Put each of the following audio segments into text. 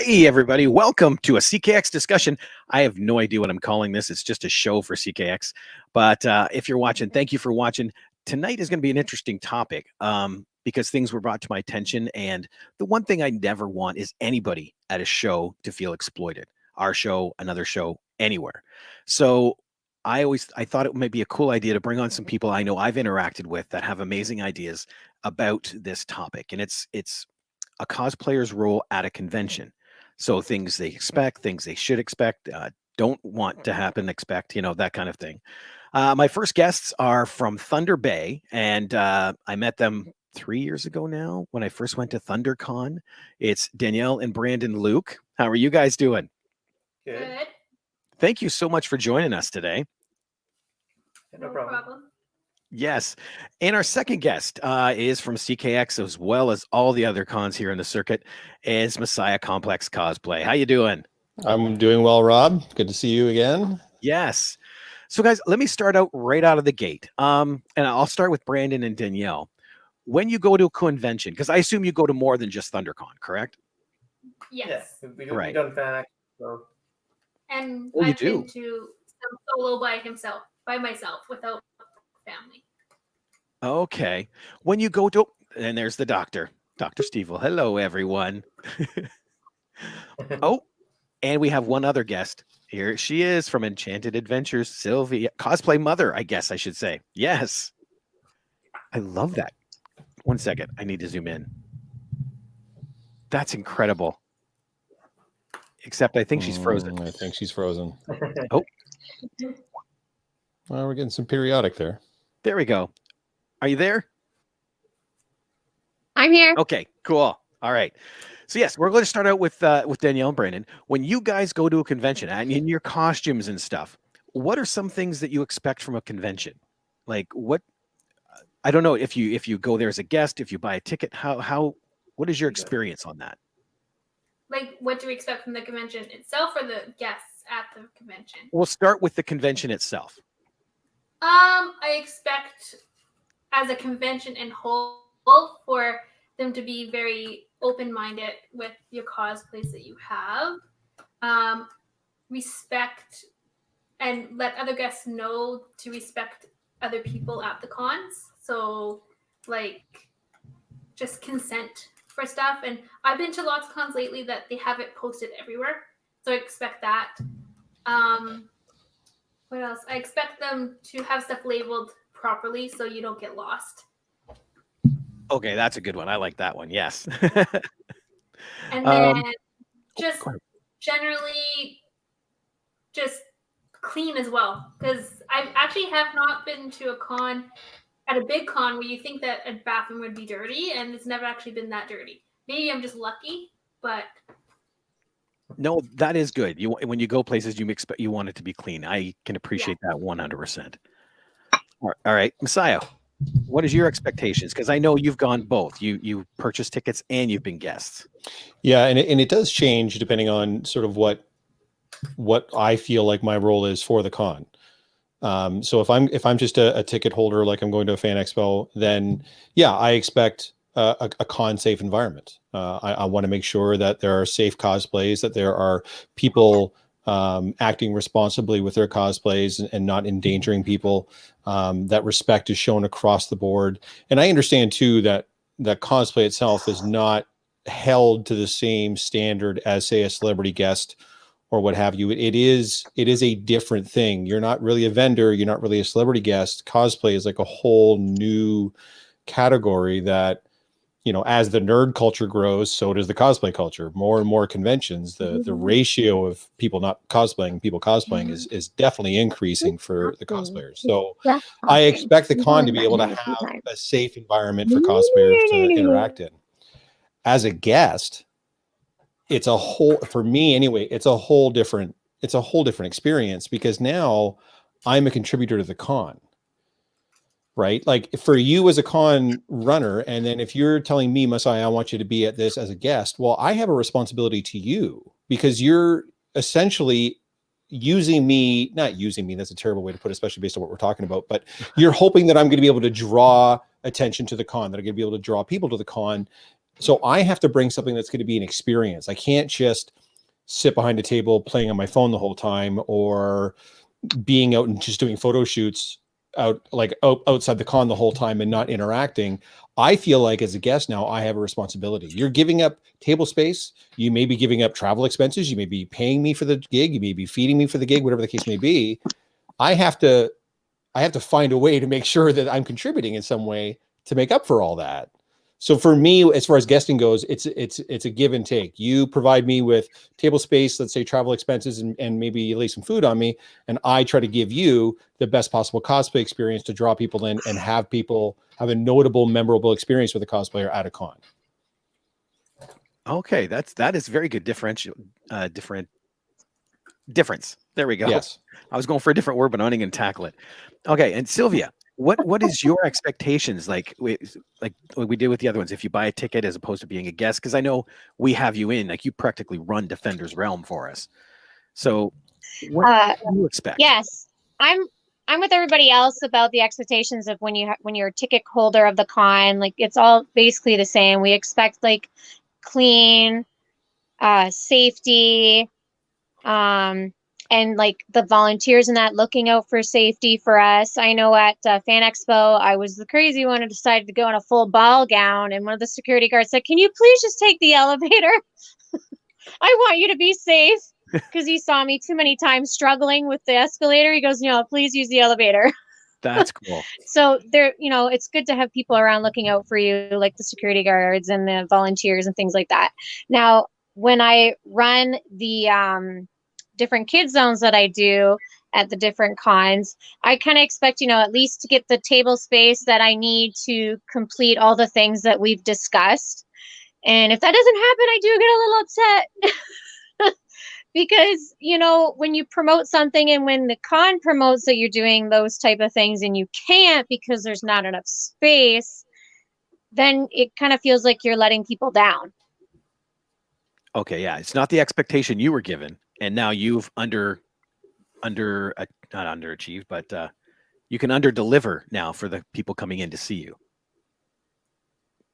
Hey, everybody. Welcome to a CKX discussion. I have no idea what I'm calling this. It's just a show for CKX. But if you're watching, thank you for watching. Tonight is going to be an interesting topic because things were brought to my attention. And the one thing I never want is anybody at a show to feel exploited. Our show, another show, anywhere. So I thought it might be a cool idea to bring on some people I know I've interacted with that have amazing ideas about this topic. And it's a cosplayer's role at a convention. So things they expect, things they should expect, don't want to happen, expect, that kind of thing. My first guests are from Thunder Bay, and I met them 3 years ago now when I first went to ThunderCon. It's Danielle and Brandon Luke. How are you guys doing? Good. Thank you so much for joining us today. No problem. Yes. And our second guest is from CKX as well as all the other cons here in the circuit. Is Messiah Complex Cosplay. How you doing? I'm doing well, Rob. Good to see you again. Yes. So guys, let me start out right out of the gate. And I'll start with Brandon and Danielle. When you go to a convention, because I assume you go to more than just ThunderCon, correct? Yes. Yeah, we've Right. done fan act, so. And Oh, you I've do? been to some solo by myself, without family. Okay. When you go to, and there's the doctor, Dr. Stevel. Hello, everyone. Oh, and we have one other guest. Here she is from Enchanted Adventures, Sylvie, cosplay mother, I guess I should say. Yes. I love that. One second. I need to zoom in. That's incredible. Except I think she's frozen. I think she's frozen. Oh. Well, we're getting some periodic there. There we go. Are you there? I'm here. Okay, cool. All right. So yes, we're going to start out with Danielle and Brandon. When you guys go to a convention and in your costumes and stuff, what are some things that you expect from a convention? Like what? I don't know if you go there as a guest, if you buy a ticket. What is your experience on that? Like, what do we expect from the convention itself, or the guests at the convention? We'll start with the convention itself. I expect, as a convention in whole, for them to be very open-minded with your cosplays that you have. Respect and let other guests know to respect other people at the cons. So, like, just consent for stuff. And I've been to lots of cons lately that they have it posted everywhere. So I expect that. What else? I expect them to have stuff labeled properly so you don't get lost. Okay, that's a good one. I like that one. Yes. And then just generally just clean as well. Because I actually have not been to a con, at a big con, where you think that a bathroom would be dirty, and it's never actually been that dirty. Maybe I'm just lucky, but... No, that is good. When you go places, you want it to be clean. I can appreciate that 100%. All right, Messiah, what is your expectations? Because I know you've gone both. You purchased tickets and you've been guests. Yeah, and it does change depending on sort of what I feel like my role is for the con. So if I'm just a ticket holder, like I'm going to a fan expo, then yeah, I expect a con safe environment. I want to make sure that there are safe cosplays, that there are people acting responsibly with their cosplays and not endangering people, that respect is shown across the board. And I understand too that cosplay itself is not held to the same standard as, say, a celebrity guest or what have you. It is a different thing. You're not really a vendor. You're not really a celebrity guest. Cosplay is like a whole new category that, as the nerd culture grows, so does the cosplay culture. More and more conventions, the ratio of people not cosplaying, people cosplaying is definitely increasing for the cosplayers. So I expect the con to be able to have a safe environment for cosplayers to interact in. As a guest, it's a whole, for me anyway, it's a whole different experience, because now I'm a contributor to the con. Right? Like for you as a con runner, and then if you're telling me, Messiah, I want you to be at this as a guest, well, I have a responsibility to you, because you're essentially not using me, that's a terrible way to put it, especially based on what we're talking about, but you're hoping that I'm going to be able to draw attention to the con, that I'm going to be able to draw people to the con So I have to bring something that's going to be an experience. I can't just sit behind a table playing on my phone the whole time, or being out and just doing photo shoots outside the con the whole time and not interacting. I feel like as a guest now, I have a responsibility. You're giving up table space. You may be giving up travel expenses. You may be paying me for the gig. You may be feeding me for the gig, whatever the case may be. I have to find a way to make sure that I'm contributing in some way to make up for all that. So for me, as far as guesting goes, it's a give and take. You provide me with table space, let's say travel expenses, and maybe you lay some food on me, and I try to give you the best possible cosplay experience to draw people in and have people have a notable, memorable experience with a cosplayer at a con. Okay, that is very good difference. There we go. Yes. I was going for a different word, but I'm not going to tackle it. Okay, and Sylvia, what is your expectations like we did with the other ones? If you buy a ticket as opposed to being a guest, because I know we have you in, like you practically run Defender's Realm for us. So what do you expect? Yes, I'm with everybody else about the expectations of when you're a ticket holder of the con. Like it's all basically the same. We expect like clean, safety, and like the volunteers and that looking out for safety for us. I know at Fan Expo, I was the crazy one who decided to go in a full ball gown, and one of the security guards said, "Can you please just take the elevator? I want you to be safe." Because he saw me too many times struggling with the escalator. He goes, "No, please use the elevator." That's cool. So there, it's good to have people around looking out for you, like the security guards and the volunteers and things like that. Now, when I run the different kid zones that I do at the different cons, I kind of expect, at least to get the table space that I need to complete all the things that we've discussed. And if that doesn't happen, I do get a little upset. Because, when you promote something and when the con promotes that you're doing those type of things and you can't because there's not enough space, then it kind of feels like you're letting people down. Okay, yeah. It's not the expectation you were given. And now you've not underachieved, but you can under-deliver now for the people coming in to see you.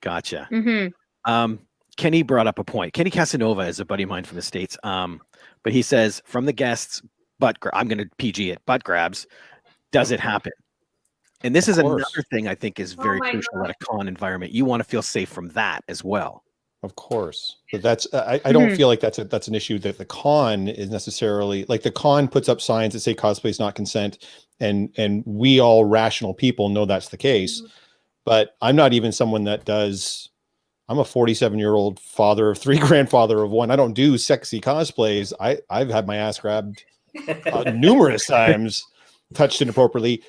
Gotcha. Mm-hmm. Kenny brought up a point. Kenny Casanova is a buddy of mine from the States. But he says from the guests, I'm going to PG it, butt grabs. Does it happen? And this is another thing I think is very crucial at a con environment. You want to feel safe from that as well. Of course, but that's I don't feel like that's an issue that the con is necessarily like. The con puts up signs that say cosplay is not consent, and we all rational people know that's the case. But I'm not even someone that does. I'm a 47-year-old father of 3, grandfather of 1. I don't do sexy cosplays. I've had my ass grabbed numerous times, touched inappropriately,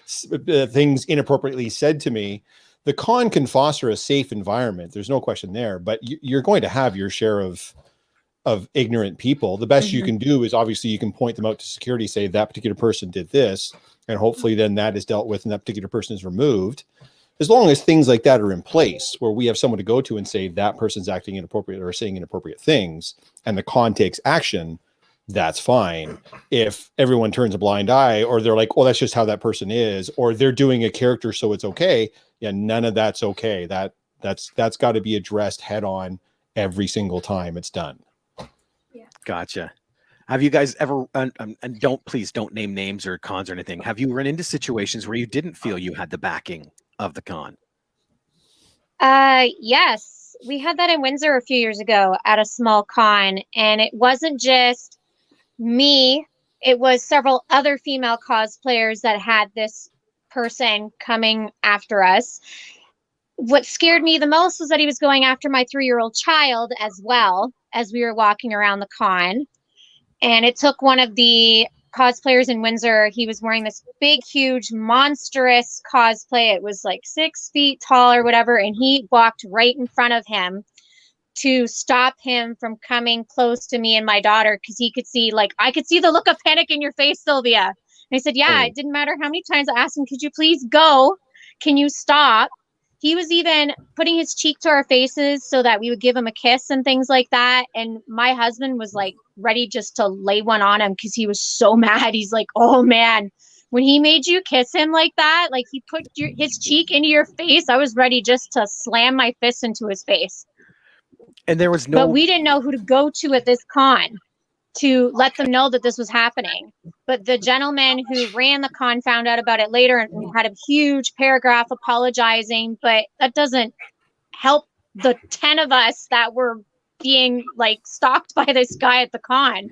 things inappropriately said to me. The con can foster a safe environment. There's no question there, but you're going to have your share of ignorant people. The best you can do is obviously you can point them out to security, say that particular person did this, and hopefully then that is dealt with and that particular person is removed. As long as things like that are in place where we have someone to go to and say that person's acting inappropriate or saying inappropriate things and the con takes action, that's fine. If everyone turns a blind eye or they're like, "Oh, that's just how that person is," or they're doing a character so it's okay. Yeah, none of that's okay. That's got to be addressed head on every single time it's done. Yeah. Gotcha. Have you guys ever, and please don't name names or cons or anything. Have you run into situations where you didn't feel you had the backing of the con? Yes, we had that in Windsor a few years ago at a small con, and it wasn't just me. It was several other female cosplayers that had this person coming after us. What scared me the most was that he was going after my 3-year-old child as well as we were walking around the con. And it took one of the cosplayers in Windsor. He was wearing this big, huge, monstrous cosplay. It was like 6 feet tall or whatever. And he walked right in front of him to stop him from coming close to me and my daughter. Cause he could see, I could see the look of panic in your face, Sylvia. And I said, yeah, It didn't matter how many times I asked him, could you please go? Can you stop? He was even putting his cheek to our faces so that we would give him a kiss and things like that. And my husband was ready just to lay one on him because he was so mad. He's like, "Oh man, when he made you kiss him like that, he put his cheek into your face, I was ready just to slam my fist into his face." And there was no. But we didn't know who to go to at this con to let them know that this was happening. But the gentleman who ran the con found out about it later and had a huge paragraph apologizing. But that doesn't help the 10 of us that were being like stalked by this guy at the con.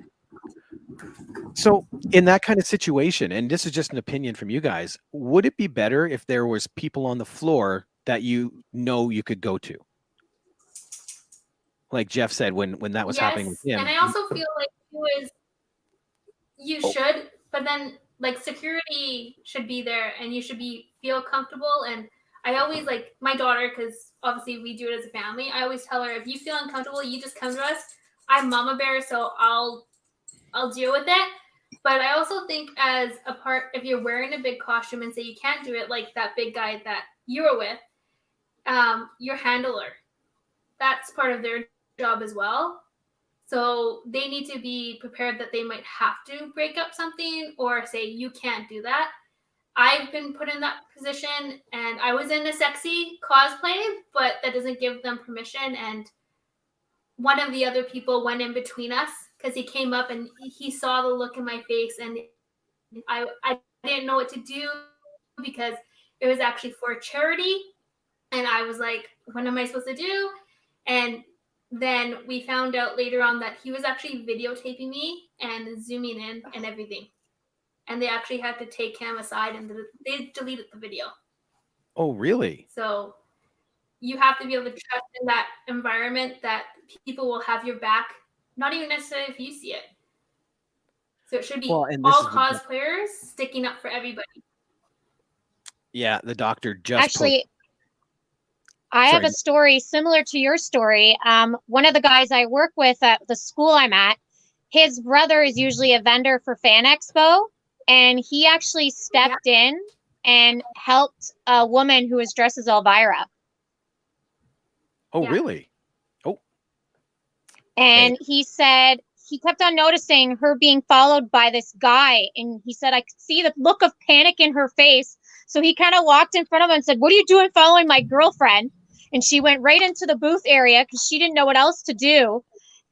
So in that kind of situation, and this is just an opinion from you guys, would it be better if there was people on the floor that you could go to? Like Jeff said, when that was happening with him. And I also feel like you should, but then like security should be there and you should feel comfortable. And I always like my daughter, because obviously we do it as a family. I always tell her, if you feel uncomfortable, you just come to us. I'm mama bear, so I'll deal with it. But I also think as a part, if you're wearing a big costume and say you can't do it, like that big guy that you were with, your handler, that's part of their job as well. So they need to be prepared that they might have to break up something or say, you can't do that. I've been put in that position and I was in a sexy cosplay, but that doesn't give them permission. And one of the other people went in between us because he came up and he saw the look in my face and I didn't know what to do because it was actually for charity. And I was like, what am I supposed to do? And then we found out later on that he was actually videotaping me and zooming in and everything. And they actually had to take him aside and they deleted the video. Oh, really? So you have to be able to trust in that environment that people will have your back, not even necessarily if you see it. So it should be all cosplayers sticking up for everybody. Yeah, the doctor just actually. I have a story similar to your story. One of the guys I work with at the school I'm at, his brother is usually a vendor for Fan Expo, and he actually stepped in and helped a woman who was dressed as Elvira. Oh, really? Oh. And he said he kept on noticing her being followed by this guy, and he said, I could see the look of panic in her face. So he kind of walked in front of him and said, what are you doing following my girlfriend? And she went right into the booth area because she didn't know what else to do.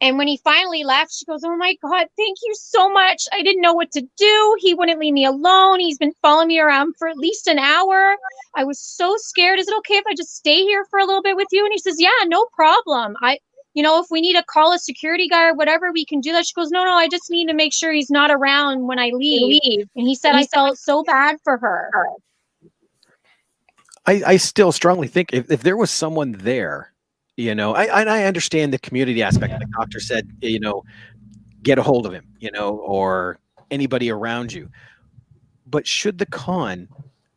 And when he finally left, she goes, oh my God, thank you so much. I didn't know what to do. He wouldn't leave me alone. He's been following me around for at least an hour. I was so scared. Is it okay if I just stay here for a little bit with you? And he says, yeah, no problem. If we need to call a security guy or whatever, we can do that. She goes, no, I just need to make sure he's not around when I leave. And he said, I felt so bad for her. I still strongly think if there was someone there, I understand the community aspect. Like the doctor said, get a hold of him, or anybody around you. But should the con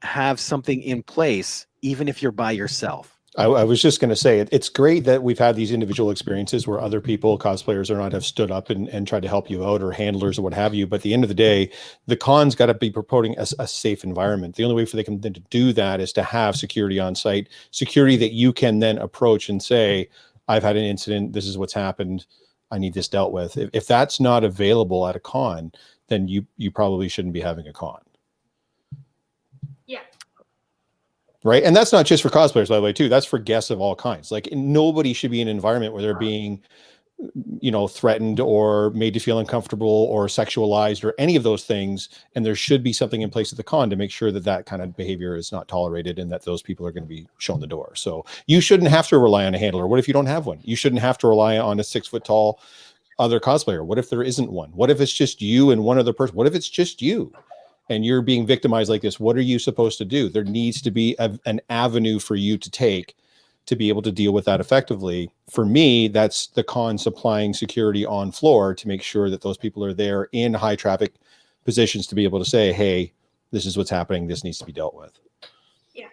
have something in place, even if you're by yourself? I was just going to say, it's great that we've had these individual experiences where other people, cosplayers or not, have stood up and tried to help you out, or handlers or what have you. But at the end of the day, the con's got to be promoting a safe environment. The only way for them to do that is to have security on site, security that you can then approach and say, I've had an incident. This is what's happened. I need this dealt with. If that's not available at a con, then you probably shouldn't be having a con. Yeah. Right. And that's not just for cosplayers, by the way, too. That's for guests of all kinds. Like, nobody should be in an environment where they're being, threatened or made to feel uncomfortable or sexualized or any of those things. And there should be something in place at the con to make sure that that kind of behavior is not tolerated and that those people are going to be shown the door. So you shouldn't have to rely on a handler. What if you don't have one? You shouldn't have to rely on a 6 foot tall other cosplayer. What if there isn't one? What if it's just you and one other person? What if it's just you? And you're being victimized like this? What are you supposed to do? There needs to be an avenue for you to take to be able to deal with that effectively. For me, that's the con supplying security on floor to make sure that those people are there in high traffic positions to be able to say, hey, this is what's happening. This needs to be dealt with. Yeah.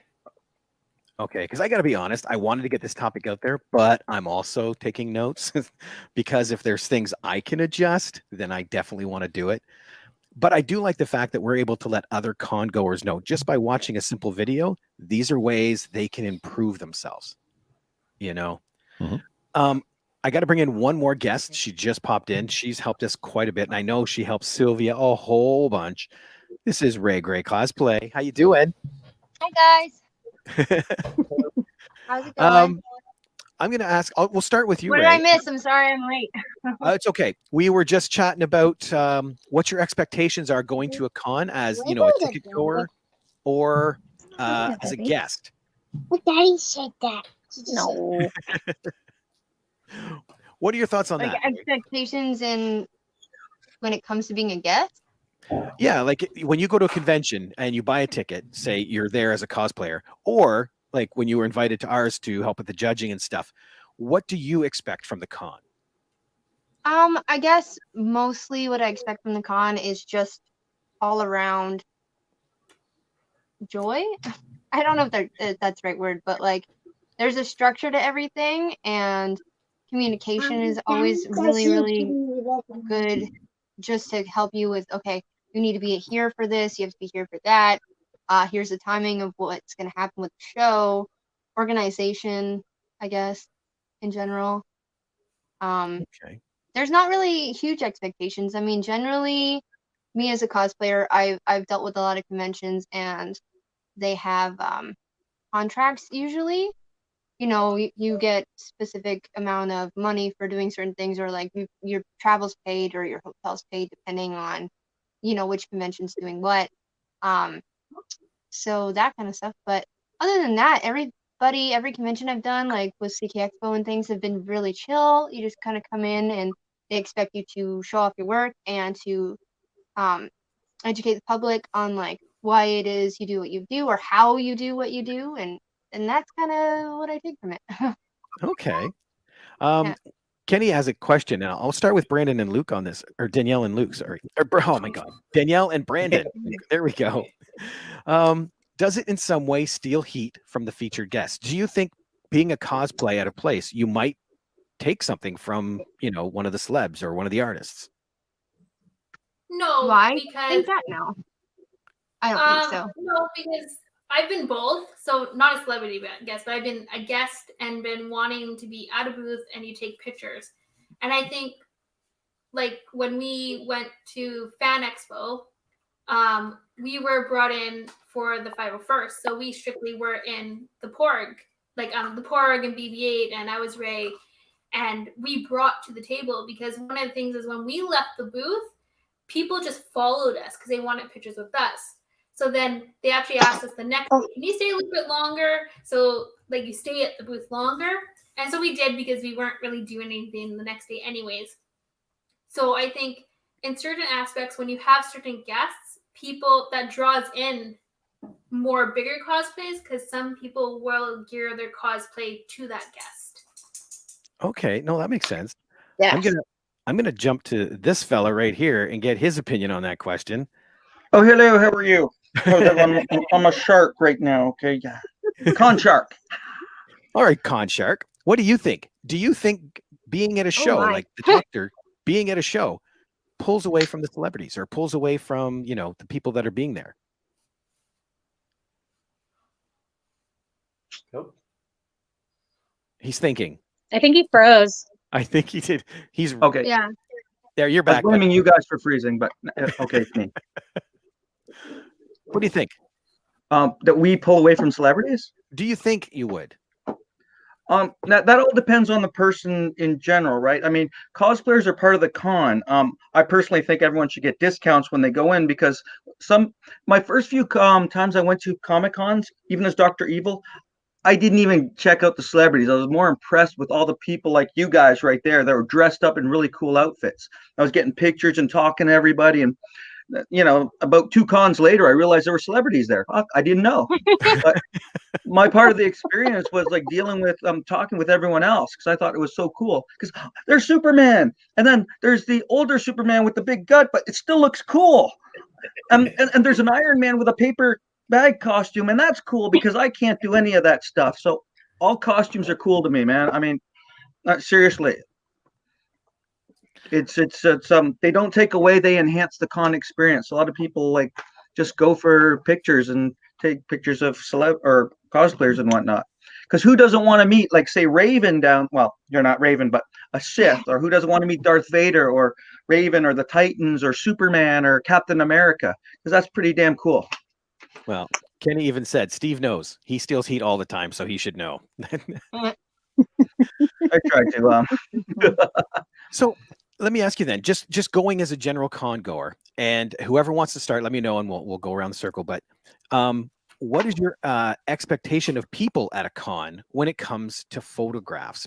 Okay, because I got to be honest, I wanted to get this topic out there, but I'm also taking notes because if there's things I can adjust, then I definitely want to do it. But I do like the fact that we're able to let other con goers know just by watching a simple video, these are ways they can improve themselves. Mm-hmm. I got to bring in one more guest. She just popped in. She's helped us quite a bit. And I know she helped Sylvia a whole bunch. This is Ray Gray Cosplay. How you doing? Hi, guys. How's it going? I'm going to ask. We'll start with you, What Ray. did I miss? I'm sorry, I'm late. It's okay. We were just chatting about what your expectations are going to a con as a ticket goer or as a guest. Well, Daddy said that. No. What are your thoughts on Like that? expectations in when it comes to being a guest. Yeah, like when you go to a convention and you buy a ticket, say you're there as a cosplayer, or like when you were invited to ours to help with the judging and stuff, what do you expect from the con? I guess mostly what I expect from the con is just all around joy. I don't know if that's the right word, but like there's a structure to everything, and communication is always really, really good just to help you with, okay, you need to be here for this, you have to be here for that. Here's the timing of what's going to happen with the show, organization, I guess, in general. Okay. There's not really huge expectations. I mean, generally, me as a cosplayer, I've dealt with a lot of conventions, and they have contracts usually. You get specific amount of money for doing certain things, or like your travel's paid or your hotel's paid depending on, which convention's doing what. So that kind of stuff. But other than that, every convention I've done, like with CK Expo and things, have been really chill. You just kind of come in and they expect you to show off your work and to educate the public on like why it is you do what you do or how you do what you do, and that's kind of what I take from it. Okay. Yeah. Kenny has a question now. I'll start with Brandon and Luke on this, or Danielle and Luke, sorry. Oh my God. Danielle and Brandon. There we go. Does it in some way steal heat from the featured guests? Do you think being a cosplay at a place, you might take something from, one of the celebs or one of the artists? No, Why? because I think that no. I don't think so. No, because I've been both. So not a celebrity guest, but I've been a guest and been wanting to be at a booth and you take pictures. And I think like when we went to Fan Expo, we were brought in for the 501st. So we strictly were in the Porg, like the Porg and BB-8, and I was Ray. And we brought to the table because one of the things is when we left the booth, people just followed us because they wanted pictures with us. So then they actually asked us the next day, can you stay a little bit longer? So like you stay at the booth longer. And so we did because we weren't really doing anything the next day anyways. So I think in certain aspects, when you have certain guests, people that draws in more bigger cosplays because some people will gear their cosplay to that guest. Okay. No, that makes sense. Yeah. I'm gonna jump to this fella right here and get his opinion on that question. Oh, hello. How are you? I'm a shark right now. Okay, yeah. Con shark. All right, Con Shark. What do you think? Do you think being at a show, my. like the doctor, being at a show, pulls away from the celebrities or pulls away from, the people that are being there? Nope. He's thinking. I think he froze. I think he did. He's Okay. Yeah. there. You're I was back. blaming you guys for freezing, but okay, it's me. What do you think? That we pull away from celebrities? Do you think you would? That all depends on the person in general, right? I mean, cosplayers are part of the con. I personally think everyone should get discounts when they go in because my first few times I went to Comic Cons, even as Dr. Evil, I didn't even check out the celebrities. I was more impressed with all the people like you guys right there that were dressed up in really cool outfits. I was getting pictures and talking to everybody, and about 2 cons later, I realized there were celebrities there. I didn't know. But my part of the experience was like dealing with talking with everyone else because I thought it was so cool. Because there's Superman, and then there's the older Superman with the big gut, but it still looks cool. And there's an Iron Man with a paper bag costume, and that's cool because I can't do any of that stuff. So all costumes are cool to me, man. I mean, seriously. It's they don't take away, they enhance the con experience. A lot of people like just go for pictures and take pictures of celeb or cosplayers and whatnot. Because who doesn't want to meet, like, say, Raven well, you're not Raven, but a Sith, or who doesn't want to meet Darth Vader or Raven or the Titans or Superman or Captain America? Because that's pretty damn cool. Well, Kenny even said Steve knows he steals heat all the time, so he should know. I tried to. So let me ask you then, just going as a general con goer, and whoever wants to start, let me know, and we'll go around the circle. But what is your expectation of people at a con when it comes to photographs?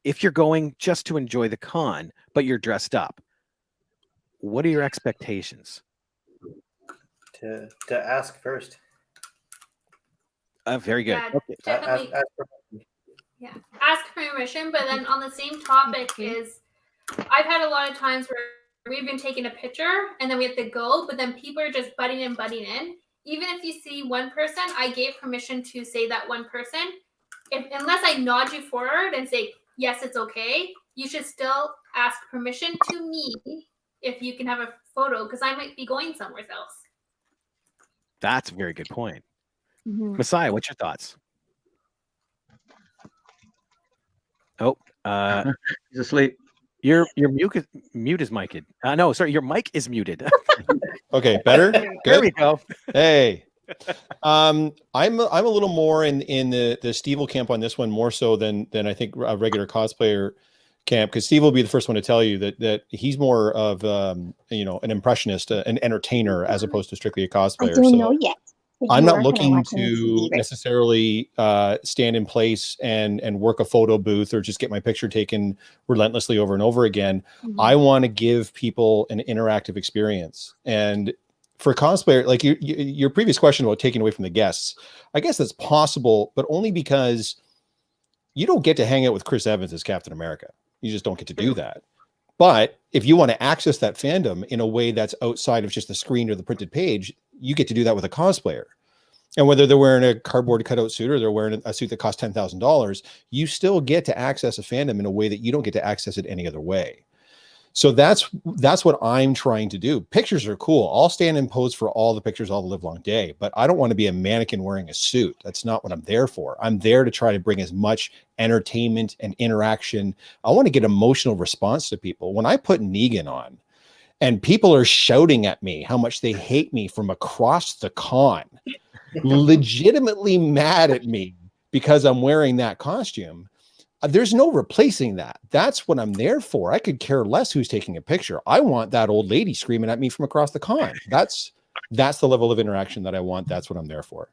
If you're going just to enjoy the con, but you're dressed up, what are your expectations? To ask first. Very good. Yeah, Okay. definitely. Yeah, ask permission. But then on the same topic is, I've had a lot of times where we've been taking a picture and then we have to go, but then people are just butting in. Even if you see one person, I gave permission to say that one person. Unless I nod you forward and say, yes, it's okay, you should still ask permission to me if you can have a photo, because I might be going somewhere else. That's a very good point. Messiah, what's your thoughts? Oh, He's asleep. your mute is mic'd. No, sorry, your mic is muted. Okay, better. There Good. we go. Hey, I'm a little more in the Steve camp on this one, more so than I think a regular cosplayer camp, because Steve will be the first one to tell you that he's more of an impressionist, an entertainer, as opposed to strictly a cosplayer. I don't know yet. I'm not looking to necessarily stand in place and work a photo booth or just get my picture taken relentlessly over and over again. I want to give people an interactive experience. And for cosplayer, like your previous question about taking away from the guests, I guess that's possible, but only because you don't get to hang out with Chris Evans as Captain America. You just don't get to do that. But if you want to access that fandom in a way that's outside of just the screen or the printed page, you get to do that with a cosplayer. And whether they're wearing a cardboard cutout suit or they're wearing a suit that costs $10,000, you still get to access a fandom in a way that you don't get to access it any other way. So that's what I'm trying to do. Pictures are cool. I'll stand and pose for all the pictures all the live long day, but I don't want to be a mannequin wearing a suit. That's not what I'm there for. I'm there to try to bring as much entertainment and interaction. I want to get emotional response to people. When I put Negan on and people are shouting at me how much they hate me from across the con, legitimately mad at me because I'm wearing that costume, there's no replacing that. That's what I'm there for. I could care less who's taking a picture. I want that old lady screaming at me from across the con. That's the level of interaction that I want. That's what I'm there for.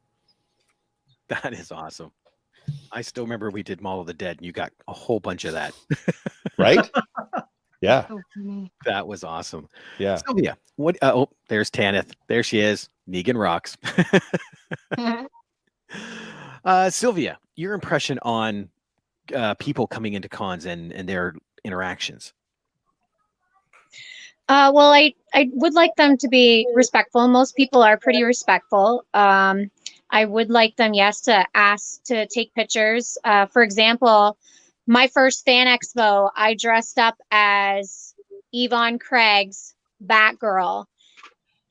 That is awesome. I still remember we did Mall of the Dead and you got a whole bunch of that. Right? Yeah. That was awesome. Yeah. Sylvia, what? Oh, there's Tanith. There she is. Negan rocks. Sylvia, your impression on people coming into cons and their interactions. Well, I would like them to be respectful. Most people are pretty respectful. I would like them, yes, to ask to take pictures. For example, my first fan expo, I dressed up as Yvonne Craig's Batgirl,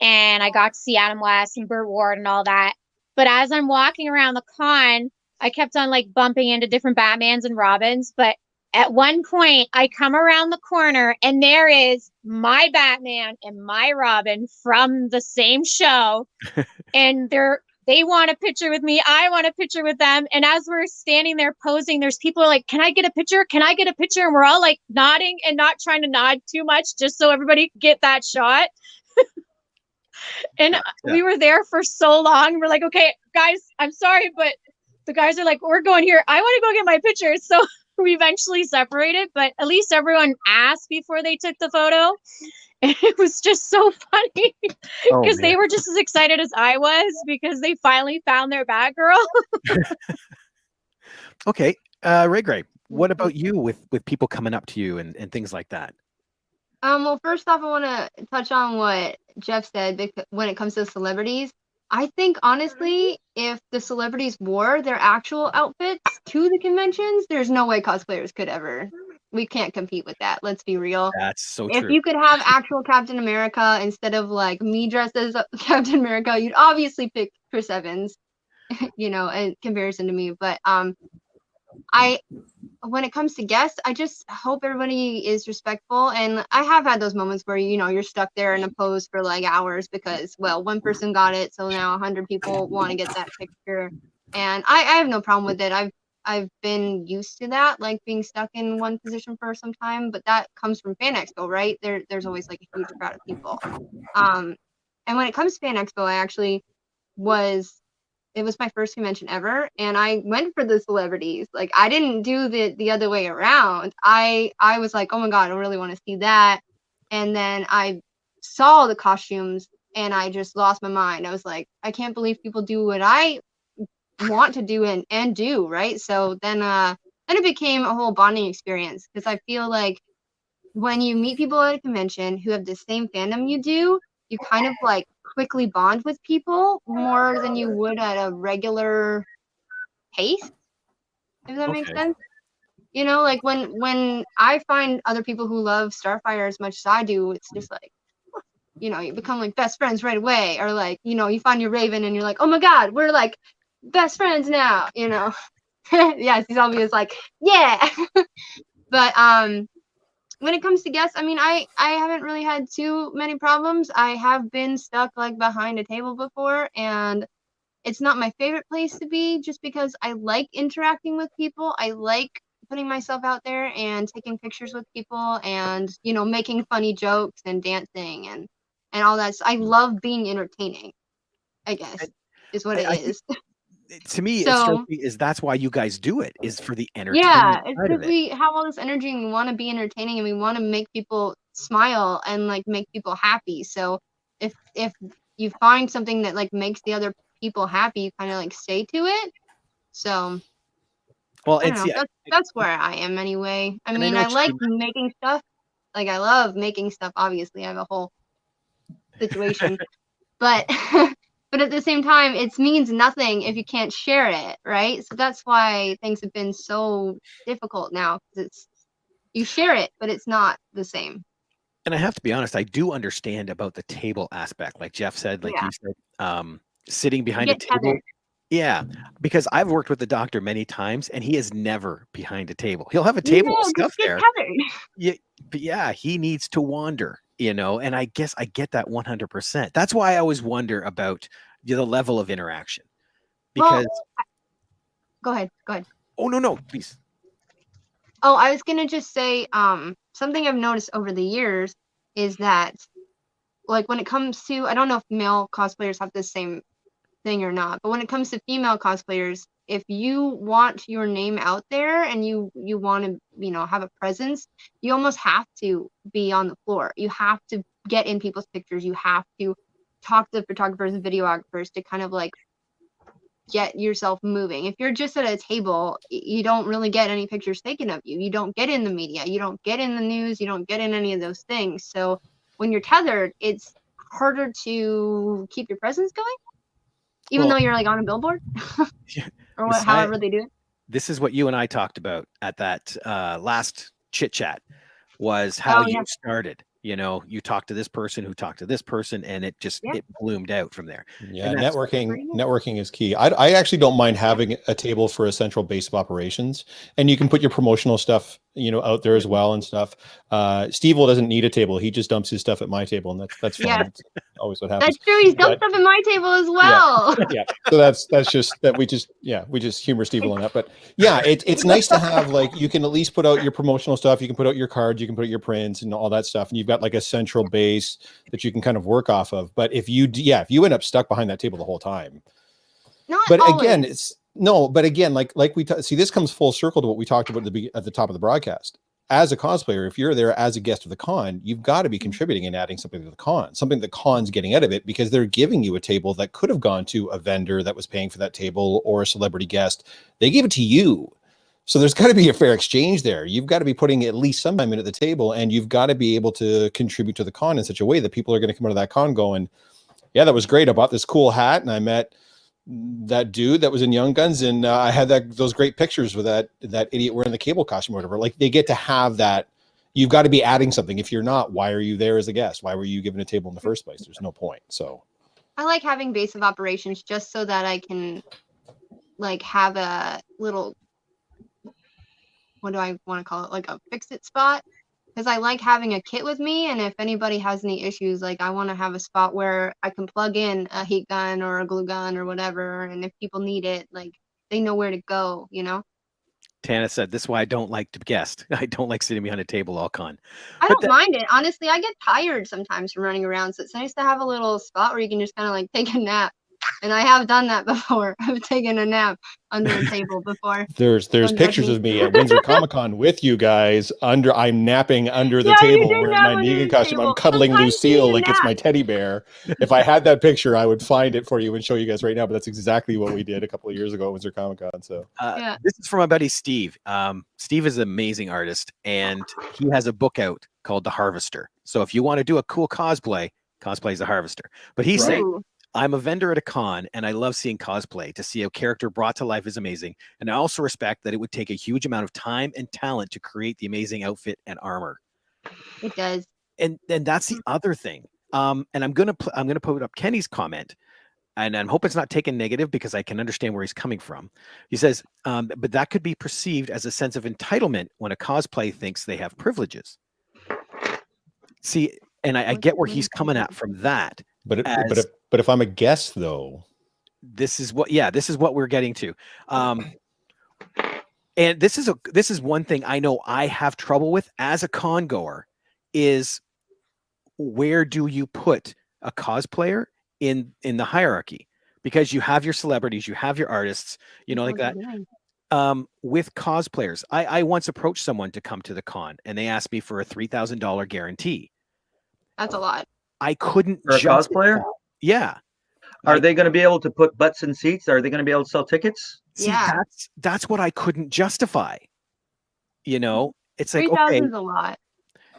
and I got to see Adam West and Burt Ward and all that. But as I'm walking around the con, I kept on like bumping into different Batmans and Robins. But at one point, I come around the corner and there is my Batman and my Robin from the same show. And they want a picture with me. I want a picture with them. And as we're standing there posing, there's people like, can I get a picture? Can I get a picture? And we're all like nodding and not trying to nod too much just so everybody could get that shot. And we were there for so long. We're like, okay, guys, I'm sorry, but the guys are like, we're going here. I want to go get my picture. So we eventually separated, but at least everyone asked before they took the photo. And it was just so funny because they were just as excited as I was because they finally found their Batgirl. Okay. Ray, what about you with people coming up to you and things like that? Well, first off, I want to touch on what Jeff said when it comes to celebrities. I think, honestly, if the celebrities wore their actual outfits to the conventions, there's no way cosplayers could ever. We can't compete with that. Let's be real. That's so true. true. If you could have actual Captain America instead of like me dressed as Captain America, you'd obviously pick Chris Evans, in comparison to me. But when it comes to guests, I just hope everybody is respectful. And I have had those moments where, you're stuck there in a pose for like hours because, well, one person got it. So now 100 people want to get that picture. And I have no problem with it. I've I've been used to that, like being stuck in one position for some time, but that comes from Fan Expo, right? There's always like a huge crowd of people. And when it comes to Fan Expo, I actually it was my first convention ever, and I went for the celebrities. Like, I didn't do the other way around. I was like, oh my god, I really want to see that. And then I saw the costumes and I just lost my mind. I was like, I can't believe people do what I want to do and do, right? So then it became a whole bonding experience, because I feel like when you meet people at a convention who have the same fandom you do, you kind of like quickly bond with people more than you would at a regular pace, if that makes Okay. sense. You know, like when I find other people who love Starfire as much as I do, it's just like, you know, you become like best friends right away. Or like, you know, you find your Raven and you're like, oh my god, we're like best friends now, you know. Yeah, Zombie is like, yeah. But when it comes to guests, I mean, I haven't really had too many problems. I have been stuck like behind a table before, and it's not my favorite place to be, just because I like interacting with people. I like putting myself out there and taking pictures with people, and, you know, making funny jokes and dancing and all that. So I love being entertaining, I guess, is what it I is. To me, it So strikes me is that's why you guys do it, is for the yeah, entertainment it's side of because it. we have all this energy and we want to be entertaining and we want to make people smile and like make people happy. So if you find something that like makes the other people happy, you kind of like stay to it. So Well, I don't it's know. yeah, That's where I am anyway. I and I mean, know I what like you mean. making stuff. Like, I love making stuff. Obviously, I have a whole situation, but but at the same time, it means nothing if you can't share it, right? So that's why things have been so difficult now, because it's you share it, but it's not the same. And I have to be honest, I do understand about the table aspect. Like Jeff said, like Yeah, you said, sitting you behind a get table. tethered. Yeah, because I've worked with the doctor many times, and he is never behind a table. He'll have a table with No, just stuff get there. tethered. Yeah, but yeah, he needs to wander, you know, and I guess I get that 100%. That's why I always wonder about the level of interaction. Well, Because go ahead. Go ahead. oh no, please. Oh, I was gonna just say, something I've noticed over the years is that, like, when it comes to, I don't know if male cosplayers have the same thing or not, but when it comes to female cosplayers, if you want your name out there and you want to, you know, have a presence, you almost have to be on the floor. You have to get in people's pictures. You have to talk to the photographers and videographers to kind of like get yourself moving. If you're just at a table, you don't really get any pictures taken of you. You don't get in the media. You don't get in the news. You don't get in any of those things. So when you're tethered, it's harder to keep your presence going, even Well, though you're like on a billboard or what, Messiah, however they do it. this is what you and I talked about at that last chit chat, was how Oh you yeah, started. You know, you talked to this person who talked to this person, and it just yeah, it bloomed out from there. Yeah, And that's networking is key. I actually don't mind having a table for a central base of operations, and you can put your promotional stuff, you know, out there as well and stuff. Steve-O doesn't need a table; he just dumps his stuff at my table, and that's fine. yeah. That's always what happens. That's true. He's But dumped stuff in my table as yeah, well. yeah. So that's just that we just humor Steve on that. But yeah, it's nice to have, like, you can at least put out your promotional stuff. You can put out your cards. You can put out your prints and all that stuff, and you've got like a central base that you can kind of work off of. But if you end up stuck behind that table the whole time, Not but always. again, but again, like see, this comes full circle to what we talked about at the top of the broadcast. As a cosplayer, if you're there as a guest of the con, you've got to be contributing and adding something to the con, something the con's getting out of it, because they're giving you a table that could have gone to a vendor that was paying for that table or a celebrity guest. They give it to you. So there's got to be a fair exchange there. You've got to be putting at least some time in at the table, and you've got to be able to contribute to the con in such a way that people are going to come out of that con going, yeah, that was great. I bought this cool hat and I met that dude that was in Young Guns, and I had those great pictures with that idiot wearing the cable costume or whatever. Like, they get to have that. You've got to be adding something. If you're not, why are you there as a guest? Why were you given a table in the first place? There's no point. So I like having base of operations just so that I can like have a little, what do I want to call it, like a fix-it spot, because I like having a kit with me, and if anybody has any issues, like, I want to have a spot where I can plug in a heat gun or a glue gun or whatever, and if people need it, like, they know where to go, you know. Tana said, "This is why I don't like to guest. I don't like sitting behind a table all con." I But don't mind it. Honestly, I get tired sometimes from running around, so it's nice to have a little spot where you can just kind of like take a nap. And I have done that before. I've taken a nap under a table before. There's Don't judge pictures me. of me at Windsor Comic Con with you guys. I'm napping under the Yeah, you table did wearing nap my under Negan the costume. I'm table. cuddling Sometimes you Lucille need a like it's nap. my teddy bear. If I had that picture, I would find it for you and show you guys right now. But that's exactly what we did a couple of years ago at Windsor Comic Con. So Yeah. This is from my buddy Steve. Steve is an amazing artist, and he has a book out called The Harvester. So if you want to do a cool cosplay is The Harvester. But he's saying, Ooh. I'm a vendor at a con, and I love seeing cosplay. To see a character brought to life is amazing. And I also respect that it would take a huge amount of time and talent to create the amazing outfit and armor. It does. And that's the other thing. And I'm gonna put up Kenny's comment, and I'm hoping it's not taken negative because I can understand where he's coming from. He says, but that could be perceived as a sense of entitlement when a cosplay thinks they have privileges. See, and I get where he's coming at from that. but if I'm a guest though, This is what we're getting to. And this is one thing I know I have trouble with as a con goer is, where do you put a cosplayer in the hierarchy? Because you have your celebrities, you have your artists, like that. With cosplayers, I once approached someone to come to the con, and they asked me for a $3,000 guarantee. That's a lot. I couldn't For a cosplayer? Yeah. Are they going to be able to put butts in seats? Are they going to be able to sell tickets? See, Yeah. that's what I couldn't justify. It's like, 3,000 okay, is a lot.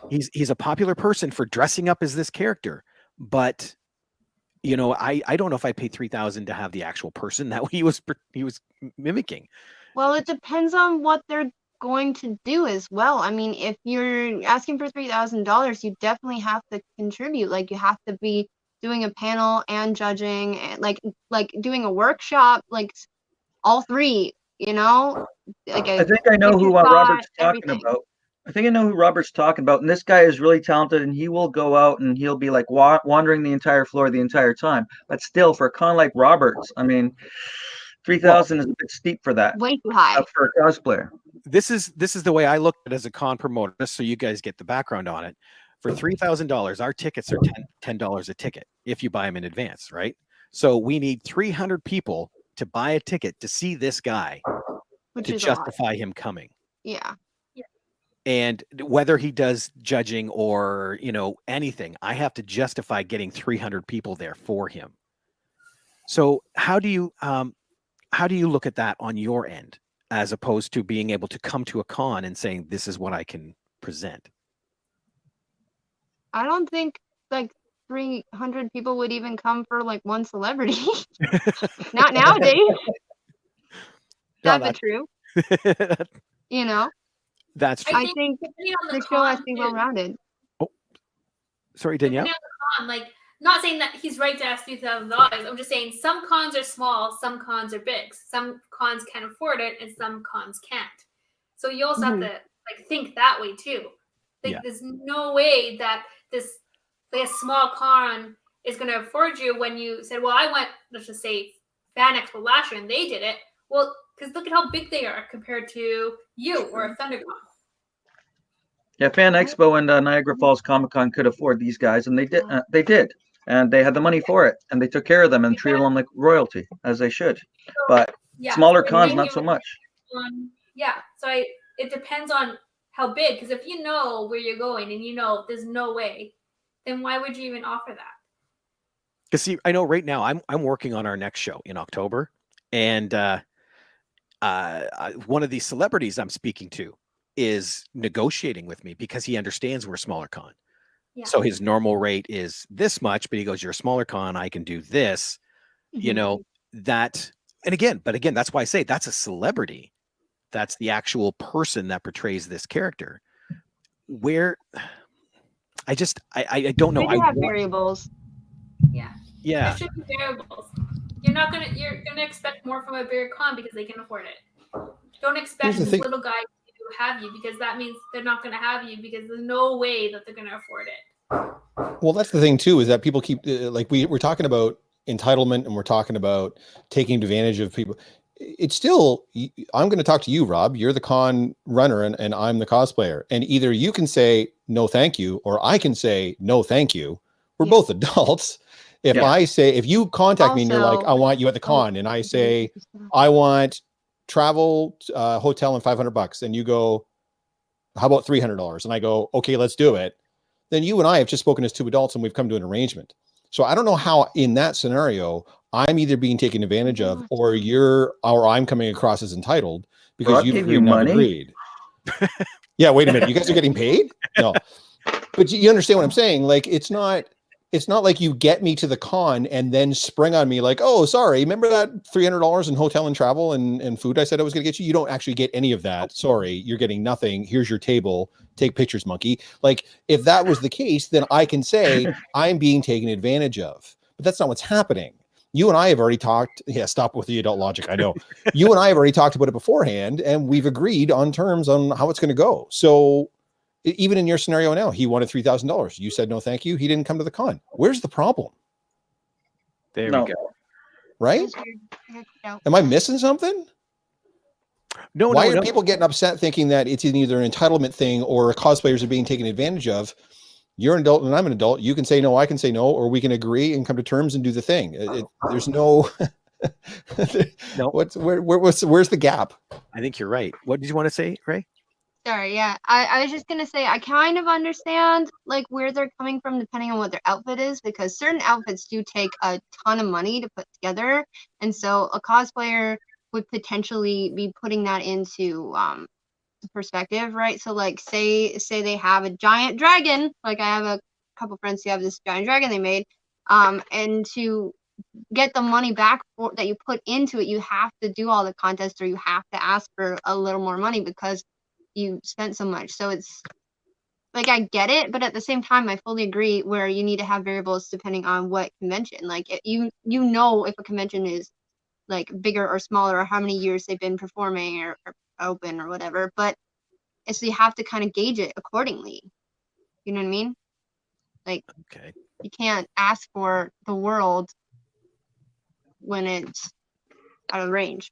he's a popular person for dressing up as this character, but I don't know if I paid $3,000 to have the actual person that he was mimicking. Well, it depends on what they're going to do as well. I mean, if you're asking for $3,000, you definitely have to contribute. Like, you have to be doing a panel and judging, and like doing a workshop, like all three. Like I think I know who Robert's talking about. I think I know who Robert's talking about. And this guy is really talented, and he will go out and he'll be like wandering the entire floor the entire time. But still, for a con like Robert's, I mean, 3,000 is a bit steep for that. Way too high. For a cosplayer. This is the way I look at it as a con promoter, just so you guys get the background on it. For $3,000, our tickets are $10 a ticket if you buy them in advance, right? So we need 300 people to buy a ticket to see this guy, Which to is justify him coming. Yeah. And whether he does judging or anything, I have to justify getting 300 people there for him. So how do you look at that on your end, as opposed to being able to come to a con and saying, this is what I can present? I don't think like 300 people would even come for like one celebrity. Not nowadays. That's true. That's true. I think the show has to be well rounded. Oh, sorry, Danielle. Like, not saying that he's right to ask $3,000. I'm just saying some cons are small, some cons are big. Some cons can afford it, and some cons can't. So you also have to think that way too. There's no way that this a small con is going to afford you when you said, well, I went, let's just say, Fan Expo last year and they did it. Well, because look at how big they are compared to you or a ThunderCon. Yeah, Fan Expo and Niagara Falls Comic Con could afford these guys, and they did, and they had the money for it, and they took care of them and treated them like royalty, as they should. But smaller cons, not so much. So it depends on how big, because if you know where you're going and there's no way, then why would you even offer that? Because see, I know right now I'm working on our next show in October, and one of these celebrities I'm speaking to is negotiating with me because he understands we're a smaller con. Yeah. So his normal rate is this much, but he goes, you're a smaller con, I can do this. That, and again, that's why I say that's a celebrity. That's the actual person that portrays this character. Where I don't know. They have variables. Yeah. Yeah. There should be variables. You're gonna expect more from a bigger con because they can afford it. Don't expect this little guy to have you, because that means they're not gonna have you, because there's no way that they're gonna afford it. Well, that's the thing too, is that people keep we're talking about entitlement, and we're talking about taking advantage of people. it's still, I'm going to talk to you, Rob. You're the con runner and I'm the cosplayer. And either you can say no, thank you, or I can say no, thank you. We're both adults. If I say, if you contact me and you're like, I want you at the con, and I say, I want travel, hotel, and $500, and you go, how about $300? And I go, okay, let's do it. Then you and I have just spoken as two adults and we've come to an arrangement. So I don't know how in that scenario, I'm either being taken advantage of or I'm coming across as entitled because you've agreed and I've agreed. Yeah, wait a minute. You guys are getting paid? No. But you understand what I'm saying? Like, it's not like you get me to the con and then spring on me like, oh, sorry, remember that $300 in hotel and travel and food I said I was going to get you? You don't actually get any of that. Sorry, you're getting nothing. Here's your table. Take pictures, monkey. Like, if that was the case, then I can say I'm being taken advantage of. But that's not what's happening. You and I have already talked. Yeah, stop with the adult logic. I know. You and I have already talked about it beforehand, and we've agreed on terms on how it's going to go. So even in your scenario now, he wanted $3,000. You said no, thank you. He didn't come to the con. Where's the problem? There we go. Right? Am I missing something? No. Why are people getting upset thinking that it's either an entitlement thing or cosplayers are being taken advantage of? You're an adult and I'm an adult. You can say no, I can say no, or we can agree and come to terms and do the thing. There's no. No. Where's the gap? I think you're right. What did you want to say, Ray? Sorry, yeah. I was just gonna say I kind of understand like where they're coming from depending on what their outfit is, because certain outfits do take a ton of money to put together, and so a cosplayer would potentially be putting that into perspective, right? So like say they have a giant dragon, like I have a couple friends who have this giant dragon they made, and to get the money back that you put into it, you have to do all the contests or you have to ask for a little more money because you spent so much. So it's like I get it, but at the same time I fully agree where you need to have variables depending on what convention. Like you know if a convention is like bigger or smaller or how many years they've been performing or open or whatever, but so you have to kind of gauge it accordingly. You know what I mean? Like, okay, you can't ask for the world when it's out of range.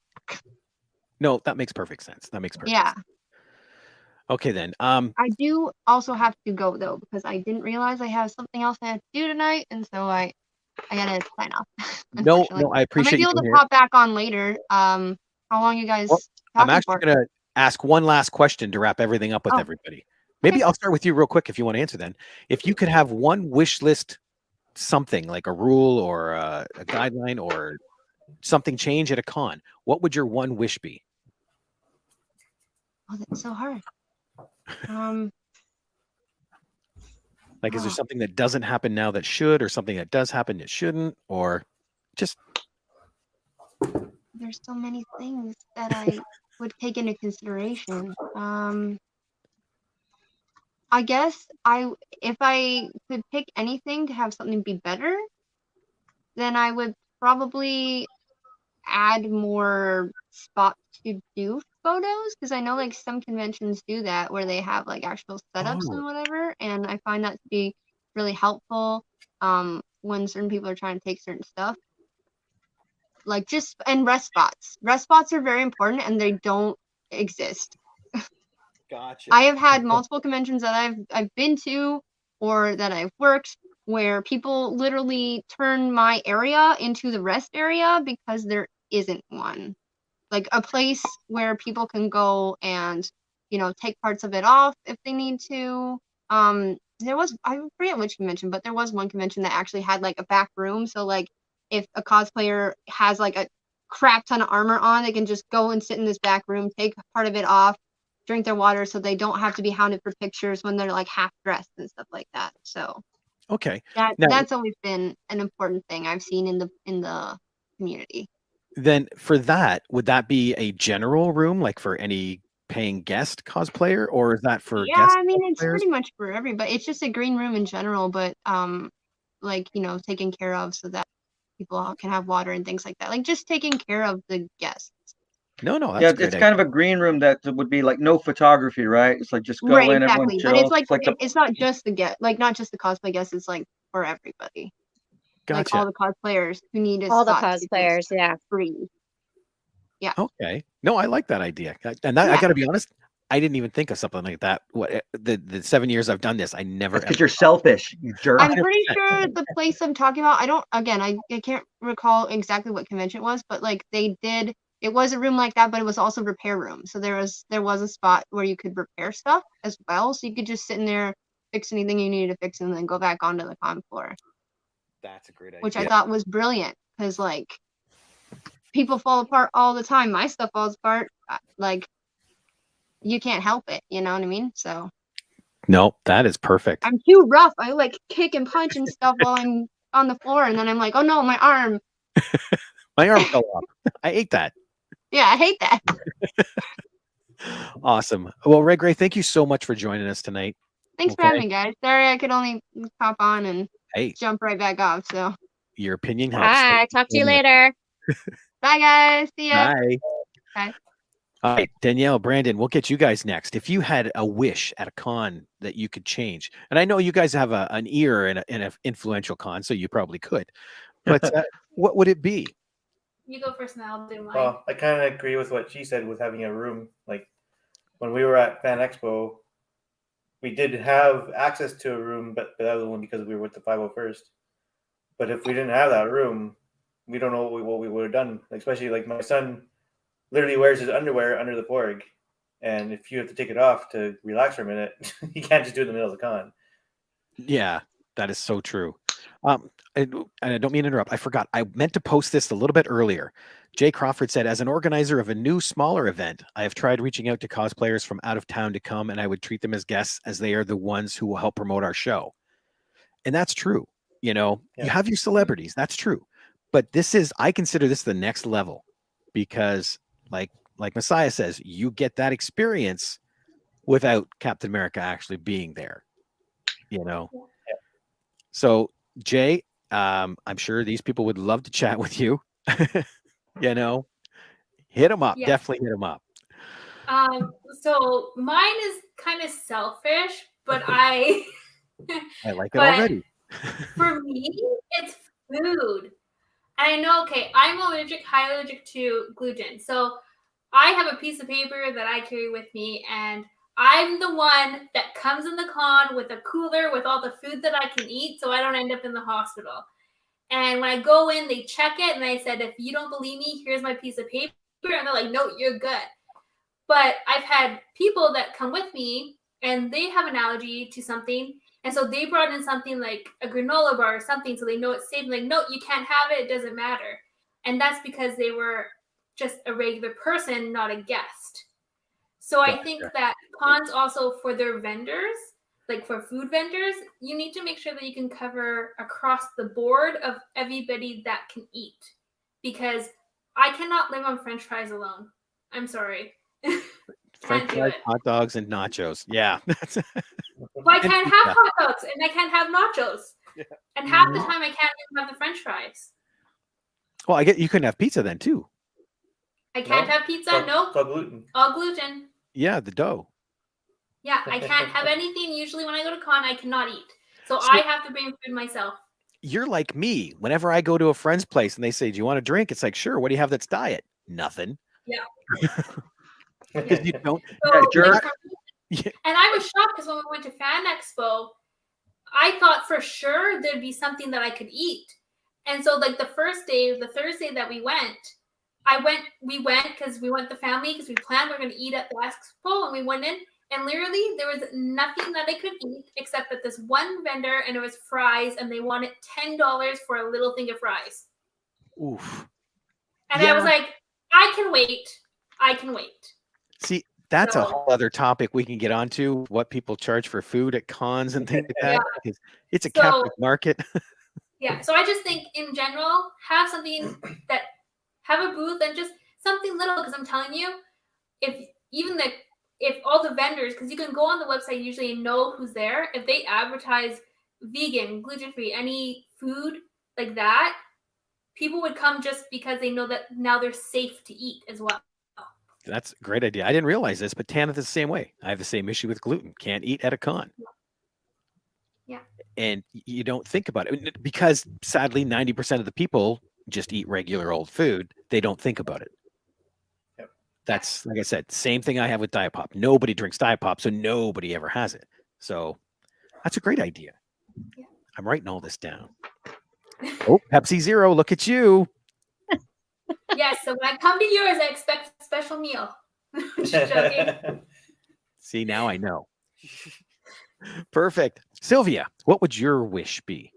No, that makes perfect sense. Yeah. Okay, then. I do also have to go though because I didn't realize I have something else I had to do tonight, and so I gotta sign off. No, I appreciate you. I might be able to pop back on later. How long you guys? I'm actually gonna ask one last question to wrap everything up with everybody. Maybe I'll start with you real quick if you want to answer then. If you could have one wish list, something like a rule or a guideline or something change at a con, what would your one wish be? Oh, that's so hard. Like, is there something that doesn't happen now that should, or something that does happen that shouldn't, or just? There's so many things that I would take into consideration. I guess if I could pick anything to have something be better, then I would probably add more spots to do photos, because I know like some conventions do that where they have like actual setups and whatever, and I find that to be really helpful when certain people are trying to take certain stuff. Like and rest spots. Rest spots are very important and they don't exist. Gotcha. I have had multiple conventions that I've been to or that I've worked where people literally turn my area into the rest area because there isn't one. Like a place where people can go and, take parts of it off if they need to. I forget which convention, but there was one convention that actually had like a back room. So like if a cosplayer has like a crap ton of armor on, they can just go and sit in this back room, take part of it off, drink their water, so they don't have to be hounded for pictures when they're like half dressed and stuff like that. So okay, that's always been an important thing I've seen in the community. Then for that, would that be a general room, like for any paying guest cosplayer, or is that for guest I mean, cosplayers? It's pretty much for everybody. It's just a green room in general, but taken care of so that people can have water and things like that. Like just taking care of the guests. No, that's it's kind of a green room that would be like no photography, right? It's like just go in, everyone chill. But it's not just not just the cosplay guests. It's like for everybody. Gotcha. Like all the cosplayers who need all the cosplayers, yeah, free. Okay. No, I like that idea. And that, I got to be honest, I didn't even think of something like that. What the 7 years I've done this, I never. Because you're selfish, you jerk. I'm pretty sure the place I'm talking about, I can't recall exactly what convention it was, but like it was a room like that, but it was also a repair room. So there was a spot where you could repair stuff as well. So you could just sit in there, fix anything you needed to fix, and then go back onto the con floor. That's a great idea. Which I thought was brilliant, because like people fall apart all the time. My stuff falls apart. Like, you can't help it. You know what I mean? So. No, that is perfect. I'm too rough. I like kick and punch and stuff while I'm on the floor, and then I'm like, oh no, my arm. My arm fell off. I ate that. Yeah, I hate that. Awesome. Well, Ray Gray, thank you so much for joining us tonight. Thanks for having me, guys. Sorry I could only pop on and jump right back off. So. Your opinion helps. Bye. Talk to you later. Bye, guys. See ya. Bye. Bye. All right, Danielle, Brandon, we'll get you guys next. If you had a wish at a con that you could change, and I know you guys have an ear in an influential con, so you probably could, but what would it be? You go first, and I'll do mine. Well, I kind of agree with what she said with having a room. Like when we were at Fan Expo, we did have access to a room, but that was only because we were with the 501st. But if we didn't have that room, we don't know what we would have done. Like, especially like my son literally wears his underwear under the porg, and if you have to take it off to relax for a minute, you can't just do it in the middle of the con. Yeah, that is so true. And I don't mean to interrupt. I forgot. I meant to post this a little bit earlier. Jay Crawford said, as an organizer of a new, smaller event, I have tried reaching out to cosplayers from out of town to come, and I would treat them as guests, as they are the ones who will help promote our show. And that's true. You know, you have your celebrities. That's true. But I consider this the next level, because like Messiah says, you get that experience without Captain America actually being there, you know? Yeah. So Jay, I'm sure these people would love to chat with you. You know, hit them up. Yeah. Definitely hit them up. So mine is kind of selfish, but I like it already. For me, it's food. And I know, okay, I'm high allergic to gluten. So I have a piece of paper that I carry with me, and I'm the one that comes in the con with a cooler with all the food that I can eat, so I don't end up in the hospital. And when I go in, they check it, and I said, if you don't believe me, here's my piece of paper. And they're like, no, you're good. But I've had people that come with me, and they have an allergy to something, and so they brought in something like a granola bar or something, so they know it's safe. Like, no, you can't have it. It doesn't matter. And that's because they were just a regular person, not a guest. So I think that cons also for their vendors, like for food vendors, you need to make sure that you can cover across the board of everybody that can eat. Because I cannot live on French fries alone. I'm sorry. French fries, hot dogs, and nachos. Yeah. Well, I can't have hot dogs and I can't have nachos. Yeah. And half the time I can't even have the French fries. Well, you couldn't have pizza then too. I can't have pizza. No. All gluten. All gluten. Yeah, the dough. Yeah, I can't have anything. Usually when I go to con, I cannot eat. So I have to bring food myself. You're like me. Whenever I go to a friend's place and they say, do you want a drink? It's like, sure. What do you have that's diet? Nothing. Yeah. Because you don't. And I was shocked because when we went to Fan Expo, I thought for sure there'd be something that I could eat. And so like the first day, the Thursday that we went because we went the family because we planned we we're going to eat at the expo, and we went in and literally there was nothing that I could eat except that this one vendor, and it was fries, and they wanted $10 for a little thing of fries. Oof. And I was like, I can wait. See, that's a whole other topic we can get onto, what people charge for food at cons and things like that. Because it's a captive market. Yeah. So I just think in general, have something that have a booth and just something little, because I'm telling you, if all the vendors, because you can go on the website usually and know who's there, if they advertise vegan, gluten-free, any food like that, people would come just because they know that now they're safe to eat as well. That's a great idea. I didn't realize this, but Tanith is the same way. I have the same issue with gluten. Can't eat at a con. Yeah. And you don't think about it because sadly 90% of the people just eat regular old food. They don't think about it. That's like I said, same thing I have with Diet Pop. Nobody drinks Diet Pop, so nobody ever has it. So that's a great idea. Yeah. I'm writing all this down. Oh, Pepsi Zero, look at you. Yes, so when I come to yours, I expect a special meal. Just joking. See, now I know. Perfect. Sylvia, what would your wish be?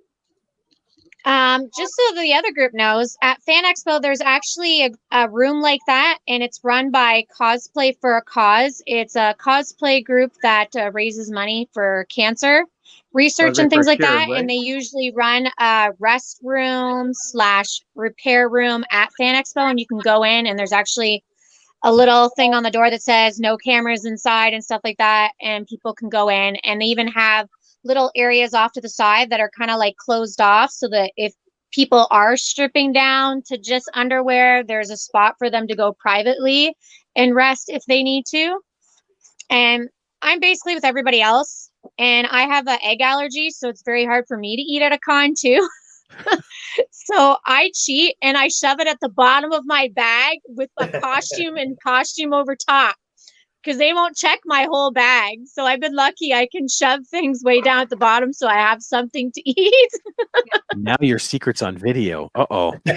Just so the other group knows, at Fan Expo, there's actually a room like that, and it's run by Cosplay for a Cause. It's a cosplay group that raises money for cancer research and things like that. Right? And they usually run a restroom / repair room at Fan Expo, and you can go in, and there's actually a little thing on the door that says no cameras inside and stuff like that, and people can go in, and they even have little areas off to the side that are kind of like closed off so that if people are stripping down to just underwear, there's a spot for them to go privately and rest if they need to. And I'm basically with everybody else, and I have an egg allergy, so it's very hard for me to eat at a con too. So I cheat and I shove it at the bottom of my bag with a costume and costume over top, because they won't check my whole bag. So I've been lucky I can shove things way down at the bottom so I have something to eat. Now your secret's on video. Uh-oh. No,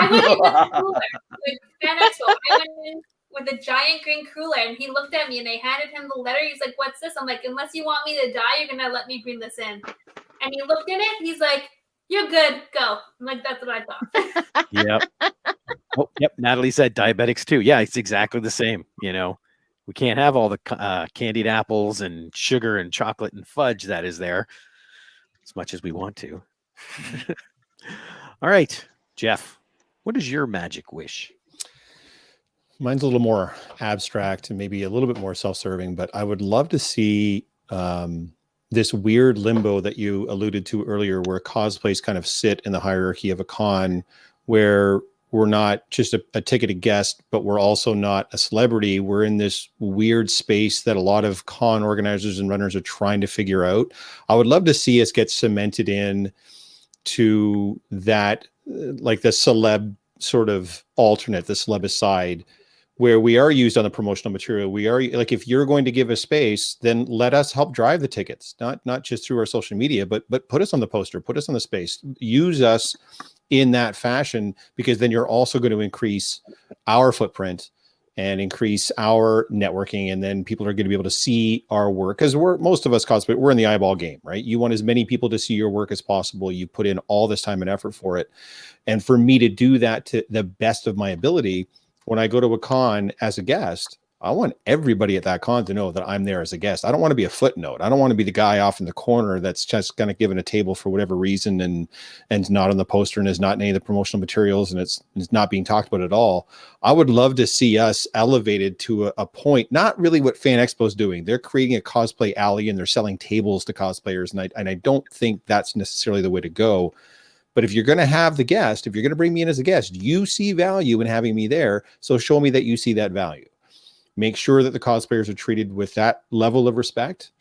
I went in with cooler with Fan Expo. I went in with a giant green cooler, and he looked at me, and I handed him the letter. He's like, "What's this?" I'm like, "Unless you want me to die, you're gonna let me bring this in." And he looked in it. He's like, "You're good. Go." I'm like, "That's what I thought." Yep. Oh, yep. Natalie said diabetics too. Yeah, it's exactly the same. You know, we can't have all the candied apples and sugar and chocolate and fudge that is there as much as we want to. All right, Jeff, what is your magic wish? Mine's a little more abstract and maybe a little bit more self-serving, but I would love to see this weird limbo that you alluded to earlier, where cosplays kind of sit in the hierarchy of a con, where we're not just a ticketed guest, but we're also not a celebrity. We're in this weird space that a lot of con organizers and runners are trying to figure out. I would love to see us get cemented in to that, like the celeb sort of alternate, the celeb side, where we are used on the promotional material. We are like, if you're going to give a space, then let us help drive the tickets, not just through our social media, but put us on the poster, put us on the space, use us in that fashion, because then you're also going to increase our footprint and increase our networking. And then people are going to be able to see our work, because most of us cosplay, we're in the eyeball game, right? You want as many people to see your work as possible. You put in all this time and effort for it. And for me to do that to the best of my ability, when I go to a con as a guest, I want everybody at that con to know that I'm there as a guest. I don't want to be a footnote. I don't want to be the guy off in the corner that's just kind of given a table for whatever reason and not on the poster and is not in any of the promotional materials and it's not being talked about at all. I would love to see us elevated to a point, not really what Fan Expo is doing. They're creating a cosplay alley and they're selling tables to cosplayers. And I don't think that's necessarily the way to go. But if you're going to have the guest, if you're going to bring me in as a guest, you see value in having me there. So show me that you see that value. Make sure that the cosplayers are treated with that level of respect.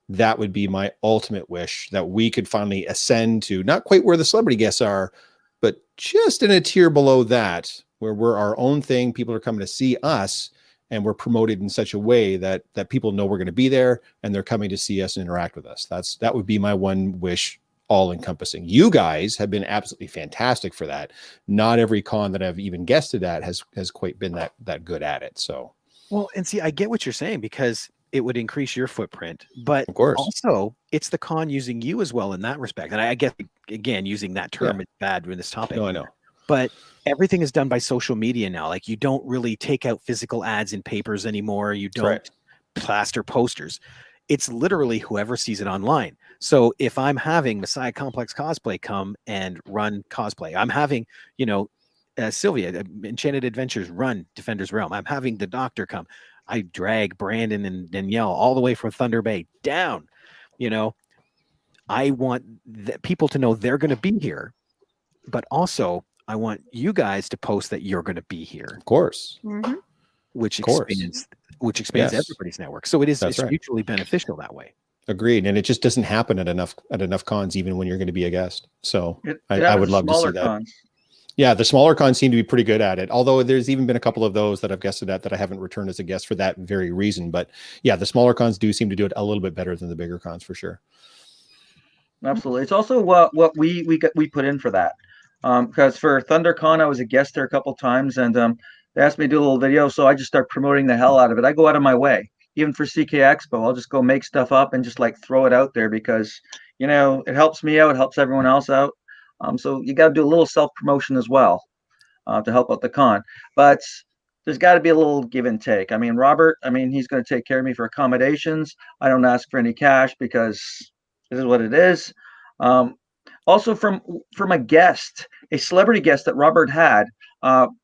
That would be my ultimate wish, that we could finally ascend to not quite where the celebrity guests are, but just in a tier below that, where we're our own thing. People are coming to see us and we're promoted in such a way that people know we're going to be there and they're coming to see us and interact with us. That would be my one wish, all encompassing. You guys have been absolutely fantastic for that. Not every con that I've even guested at has quite been that good at it. So, well, and see, I get what you're saying, because it would increase your footprint, but of course, also it's the con using you as well in that respect. And I guess, again, using that term is bad in this topic. No, I know. But everything is done by social media now. Like, you don't really take out physical ads in papers anymore. You don't plaster posters. It's literally whoever sees it online. So if I'm having Messiah Complex Cosplay come and run cosplay, I'm having, Sylvia, Enchanted Adventures run Defender's Realm. I'm having the Doctor come. I drag Brandon and Danielle all the way from Thunder Bay down. I want people to know they're going to be here, but also I want you guys to post that you're going to be here. Of course. Mm-hmm. Which expands everybody's network. So it's mutually beneficial that way. Agreed. And it just doesn't happen at enough cons, even when you're going to be a guest. So I would love to see that. Cons. Yeah, the smaller cons seem to be pretty good at it. Although there's even been a couple of those that I've guested at that I haven't returned as a guest for that very reason. But yeah, the smaller cons do seem to do it a little bit better than the bigger cons for sure. Absolutely. It's also what we put in for that. Because for ThunderCon, I was a guest there a couple times, and they asked me to do a little video, so I just start promoting the hell out of it. I go out of my way, even for CK Expo. I'll just go make stuff up and just like throw it out there because it helps me out, it helps everyone else out. So you got to do a little self promotion as well to help out the con. But there's got to be a little give and take. I mean, Robert, he's going to take care of me for accommodations. I don't ask for any cash because this is what it is. Also from a guest, a celebrity guest that Robert had,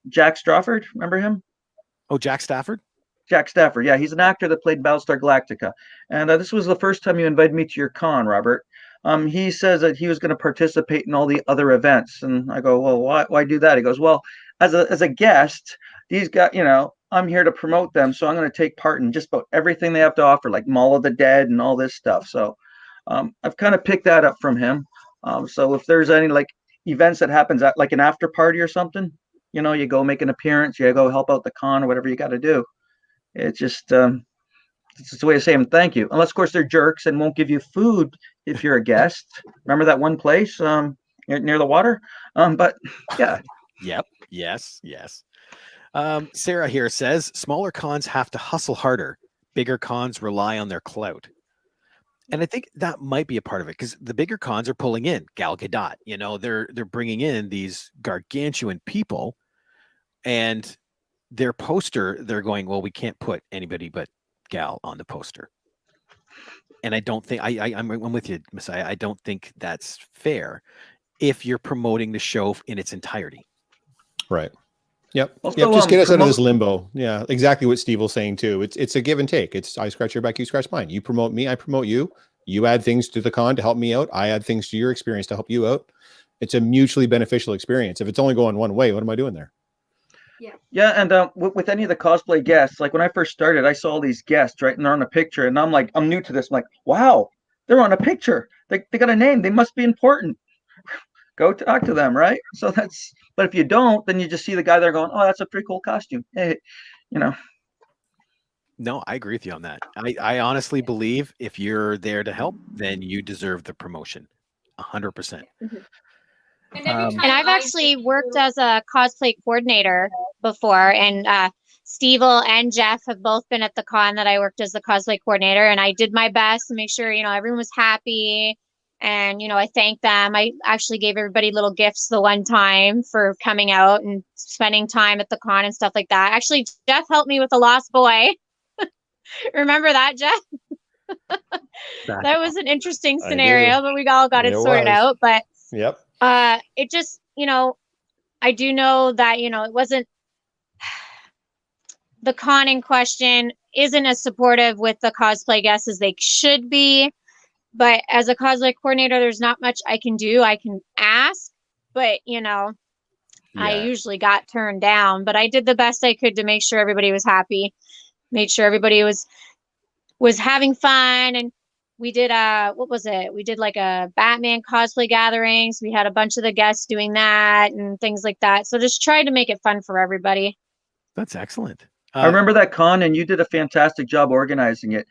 Jack Strawford, remember him? Oh, Jack Stafford? Jack Stafford, yeah, he's an actor that played Battlestar Galactica. And this was the first time you invited me to your con, Robert. He says that he was going to participate in all the other events. And I go, well, why do that? He goes, well, as a guest, these guys, I'm here to promote them. So I'm going to take part in just about everything they have to offer, like Mall of the Dead and all this stuff. So I've kind of picked that up from him. So if there's any like events that happens at like an after party or something, you go make an appearance, you go help out the con or whatever you got to do. It's just it's just a way of saying thank you. Unless of course they're jerks and won't give you food if you're a guest. Remember that one place near the water? But yeah. Yep. Yes. Sarah here says smaller cons have to hustle harder. Bigger cons rely on their clout. And I think that might be a part of it because the bigger cons are pulling in Gal Gadot. They're bringing in these gargantuan people, and their poster. They're going, well, we can't put anybody but Gal on the poster. And I don't think I'm with you, Messiah. I don't think that's fair if you're promoting the show in its entirety. Right. Yep. Also, Just get us out of this limbo. Yeah, exactly what Steve was saying too. It's a give and take. It's I scratch your back, you scratch mine. You promote me, I promote you. You add things to the con to help me out. I add things to your experience to help you out. It's a mutually beneficial experience. If it's only going one way, what am I doing there? Yeah, and with any of the cosplay guests, like when I first started, I saw all these guests, right, and they're on a picture, and I'm like, I'm new to this. I'm like, wow, they're on a picture. They got a name. They must be important. Go talk to them, right? So but if you don't, then you just see the guy there going, oh, that's a pretty cool costume. Hey, No, I agree with you on that. I honestly believe if you're there to help, then you deserve the promotion, 100%. And every time And I've actually worked as a cosplay coordinator before, and Stevel and Jeff have both been at the con that I worked as the cosplay coordinator, and I did my best to make sure, everyone was happy. And, I thanked them. I actually gave everybody little gifts the one time for coming out and spending time at the con and stuff like that. Actually, Jeff helped me with the Lost Boy. Remember that, Jeff? That was an interesting scenario, but we all got it sorted out. But yep. It just, I do know that, it wasn't the con in question isn't as supportive with the cosplay guests as they should be. But as a cosplay coordinator, there's not much I can do. I can ask, but I usually got turned down. But I did the best I could to make sure everybody was happy, made sure everybody was having fun. And we did what was it? We did like a Batman cosplay gatherings. We had a bunch of the guests doing that and things like that. So just tried to make it fun for everybody. That's excellent. I remember that con, and you did a fantastic job organizing it.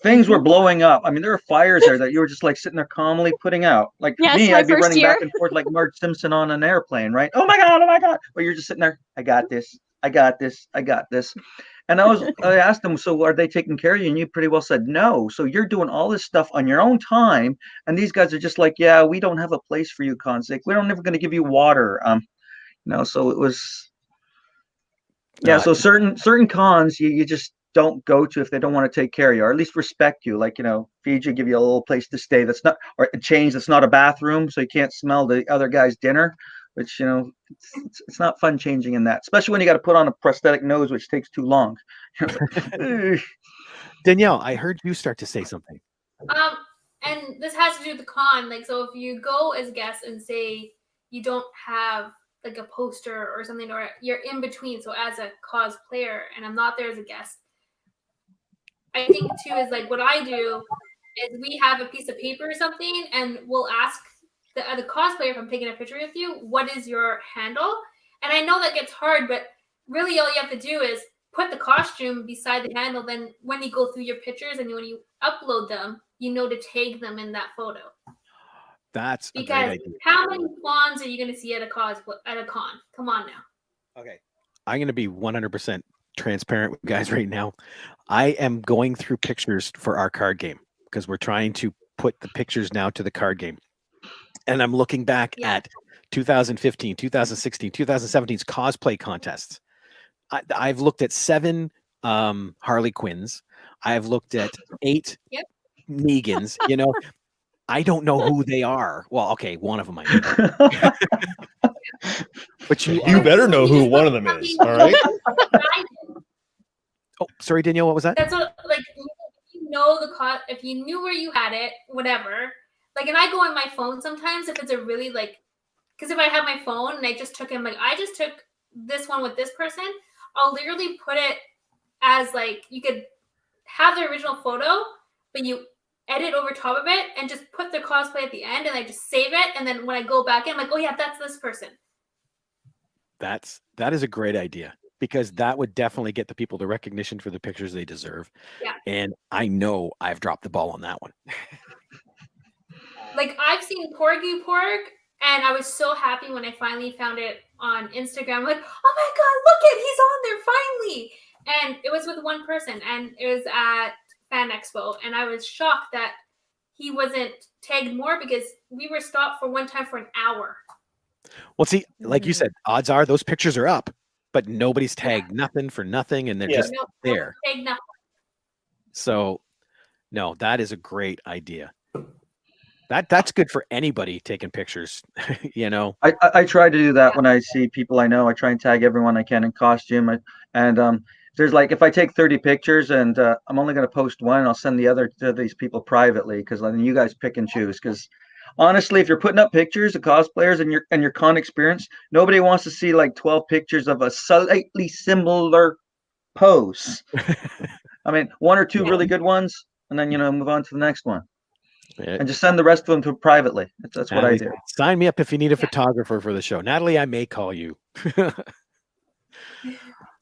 Things were blowing up. There were fires there that you were just like sitting there calmly putting out. Like me, I'd be running back and forth like Marge Simpson on an airplane, right? Oh my God. But you're just sitting there. I got this. And I asked them, so are they taking care of you? And you pretty well said no. So you're doing all this stuff on your own time. And these guys are just like, yeah, we don't have a place for you, Consic. We're never going to give you water. So it was, yeah. So certain cons you just don't go to if they don't want to take care of you, or at least respect you. Like, feed you, give you a little place to stay that's not, or a change that's not a bathroom, so you can't smell the other guy's dinner, which, it's not fun changing in that, especially when you got to put on a prosthetic nose, which takes too long. Danielle, I heard you start to say something. And this has to do with the con. Like, so if you go as guests and say you don't have like a poster or something, or you're in between, so as a cosplayer and I'm not there as a guest, I think too is like what I do is we have a piece of paper or something, and we'll ask the other cosplayer, if I'm taking a picture with you, what is your handle? And I know that gets hard, but really all you have to do is put the costume beside the handle. Then when you go through your pictures and when you upload them, you know to tag them in that photo. That's a great Because idea. how many fawns are you going to see at a con? Come on now. Okay. I'm going to be 100% transparent with you guys right now. I am going through pictures for our card game because we're trying to put the pictures now to the card game. And I'm looking back at 2015, 2016, 2017's cosplay contests. I've looked at 7 Harley Quinns. I've looked at 8 Negans. You know, I don't know who they are. Well, okay, one of them I know. But you better know who one of them is. All right. Oh, sorry, Danielle. What was that? That's what, like, you know, if you knew where you had it, whatever. Like, and I go on my phone sometimes if it's a really like, because if I have my phone and I just took him, like, I just took this one with this person, I'll literally put it as like, you could have the original photo, but you edit over top of it and just put the cosplay at the end, and I just save it. And then when I go back in, I'm like, oh yeah, that's this person. That is a great idea, because that would definitely get the people the recognition for the pictures they deserve. Yeah. And I know I've dropped the ball on that one. Like, I've seen Porgy Porg, and I was so happy when I finally found it on Instagram. I'm like, oh my God, look it, he's on there finally. And it was with one person, and it was at Fan Expo. And I was shocked that he wasn't tagged more, because we were stopped for one time for an hour. Well, see, like you said, odds are those pictures are up, but nobody's tagged nothing for nothing, and they're just there. Tagged nothing. So, no, that is a great idea. That's good for anybody taking pictures, you know. I try to do that when I see people I know. I try and tag everyone I can in costume. And there's like, if I take 30 pictures and I'm only going to post one, I'll send the other to these people privately, because then you guys pick and choose. Because honestly, if you're putting up pictures of cosplayers and your con experience, nobody wants to see like 12 pictures of a slightly similar pose. I mean, 1 or 2 really good ones, and then, you know, move on to the next one. And just send the rest of them to privately. That's what I do. Sign me up if you need a photographer for the show. Natalie, I may call you.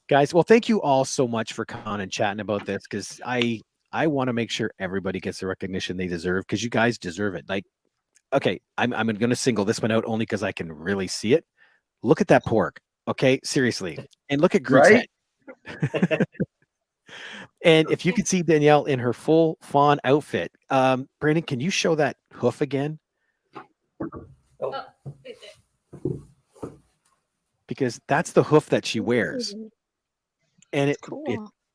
Guys, well, thank you all so much for coming on and chatting about this, because I want to make sure everybody gets the recognition they deserve, because you guys deserve it. Like, okay, I'm going to single this one out only because I can really see it. Look at that pork. Okay, seriously. And look at Groot's head. And if you could see Danielle in her full fawn outfit, Brandon, can you show that hoof again? Because that's the hoof that she wears. And it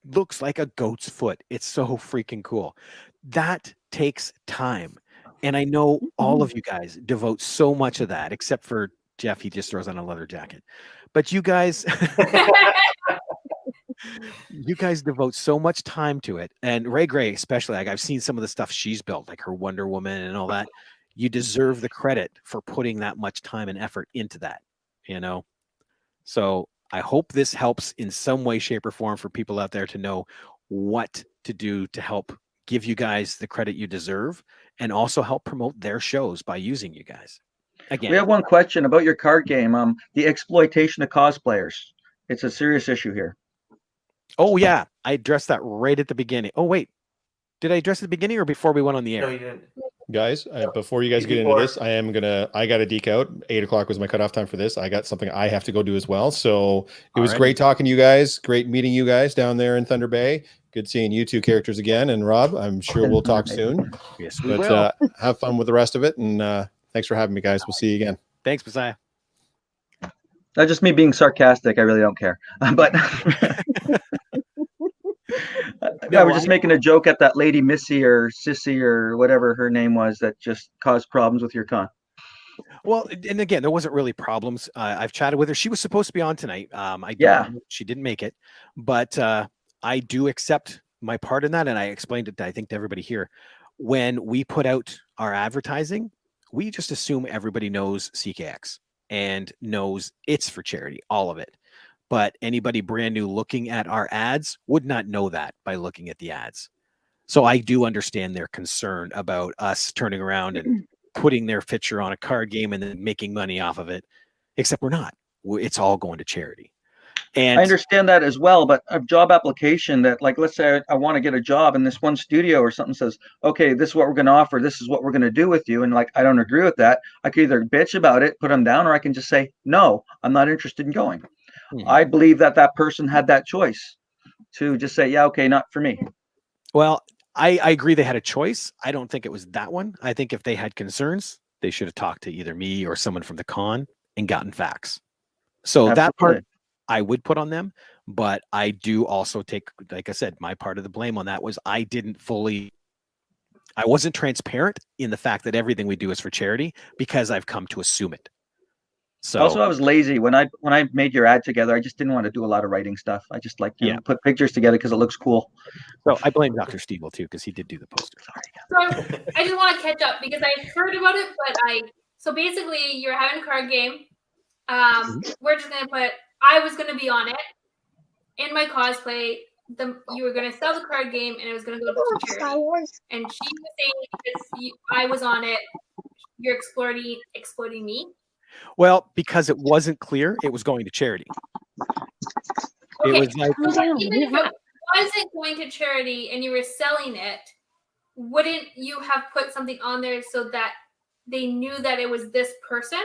looks like a goat's foot. It's so freaking cool. That takes time. And I know all of you guys devote so much of that, except for Jeff. He just throws on a leather jacket. But you guys... you guys devote so much time to it, and Ray Gray especially. Like, I've seen some of the stuff she's built, like her Wonder Woman and all that. You deserve the credit for putting that much time and effort into that, you know. So I hope this helps in some way, shape, or form for people out there to know what to do to help give you guys the credit you deserve, and also help promote their shows by using you guys. Again, we have one question about your card game. The exploitation of cosplayers. It's a serious issue here. Oh yeah, I addressed that right at the beginning. Oh wait, did I address it at the beginning or before we went on the air? No, you didn't. Guys, before you guys get into this, I got to deke out. 8 o'clock was my cutoff time for this. I got something I have to go do as well. So it was great talking to you guys. Great meeting you guys down there in Thunder Bay. Good seeing you two characters again. And Rob, I'm sure we'll talk soon. Yes, we will. Have fun with the rest of it. And thanks for having me, guys. We'll see you again. Thanks, Messiah. That's just me being sarcastic. I really don't care. But I was just making a joke at that lady Missy or Sissy or whatever her name was that just caused problems with your con. Well, and again, there wasn't really problems. I've chatted with her. She was supposed to be on tonight. She didn't make it, but I do accept my part in that, and I explained it, I think, to everybody here. When we put out our advertising, we just assume everybody knows CKX and knows it's for charity, all of it. But anybody brand new looking at our ads would not know that by looking at the ads. So I do understand their concern about us turning around and putting their picture on a card game and then making money off of it, except we're not. It's all going to charity. And I understand that as well, but a job application that, like, let's say I want to get a job and this one studio or something says, okay, this is what we're going to offer, this is what we're going to do with you, and like I don't agree with that, I could either bitch about it, put them down, or I can just say, no, I'm not interested in going. I believe that that person had that choice to just say, yeah, okay, not for me. Well, I agree they had a choice. I don't think it was that one. I think if they had concerns, they should have talked to either me or someone from the con and gotten facts. So Absolutely. that part I would put on them, but I do also take, like I said, my part of the blame on that was I wasn't transparent in the fact that everything we do is for charity because I've come to assume it. So Also, I was lazy when I made your ad together. I just didn't want to do a lot of writing stuff. I just like to put pictures together because it looks cool. So I blame Dr. Stiebel too because he did do the poster. So I just want to catch up because I heard about it, but so basically you're having a card game. We're just gonna put I was gonna be on it in my cosplay. You were gonna sell the card game and it was gonna go to charity. And she was saying because I was on it, you're exploiting me. Well, because it wasn't clear it was going to charity. Okay. It was like, so even if it wasn't going to charity and you were selling it, wouldn't you have put something on there so that they knew that it was this person?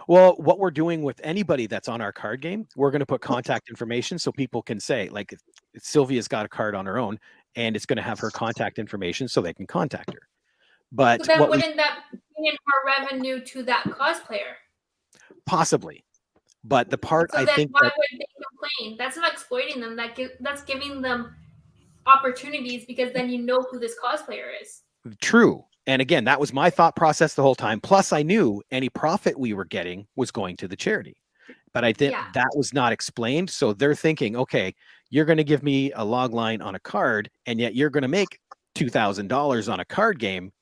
Well, what we're doing with anybody that's on our card game, we're going to put contact information so people can say, like, if Sylvia's got a card on her own and it's going to have her contact information so they can contact her. But so then wouldn't that bring in more revenue to that cosplayer? Possibly. But the part so I think why would they complain? That's not exploiting them. That's giving them opportunities because then you know who this cosplayer is. True. And again, that was my thought process the whole time. Plus, I knew any profit we were getting was going to the charity. But I think that was not explained. So they're thinking, okay, you're going to give me a log line on a card, and yet you're going to make $2,000 on a card game,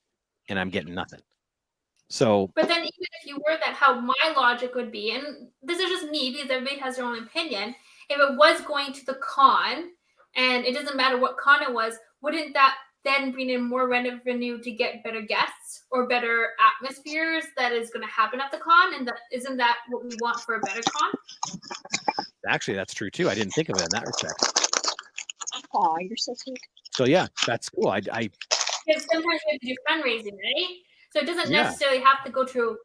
and I'm getting nothing. So, but then even if you were that, how my logic would be, and this is just me because everybody has their own opinion, if it was going to the con, and it doesn't matter what con it was, wouldn't that then bring in more revenue to get better guests or better atmospheres that is going to happen at the con? And isn't that what we want for a better con? Actually, that's true too. I didn't think of it in that respect. Oh, you're so sweet. So yeah, that's cool. Because sometimes we have to do fundraising, right? So it doesn't necessarily have to go to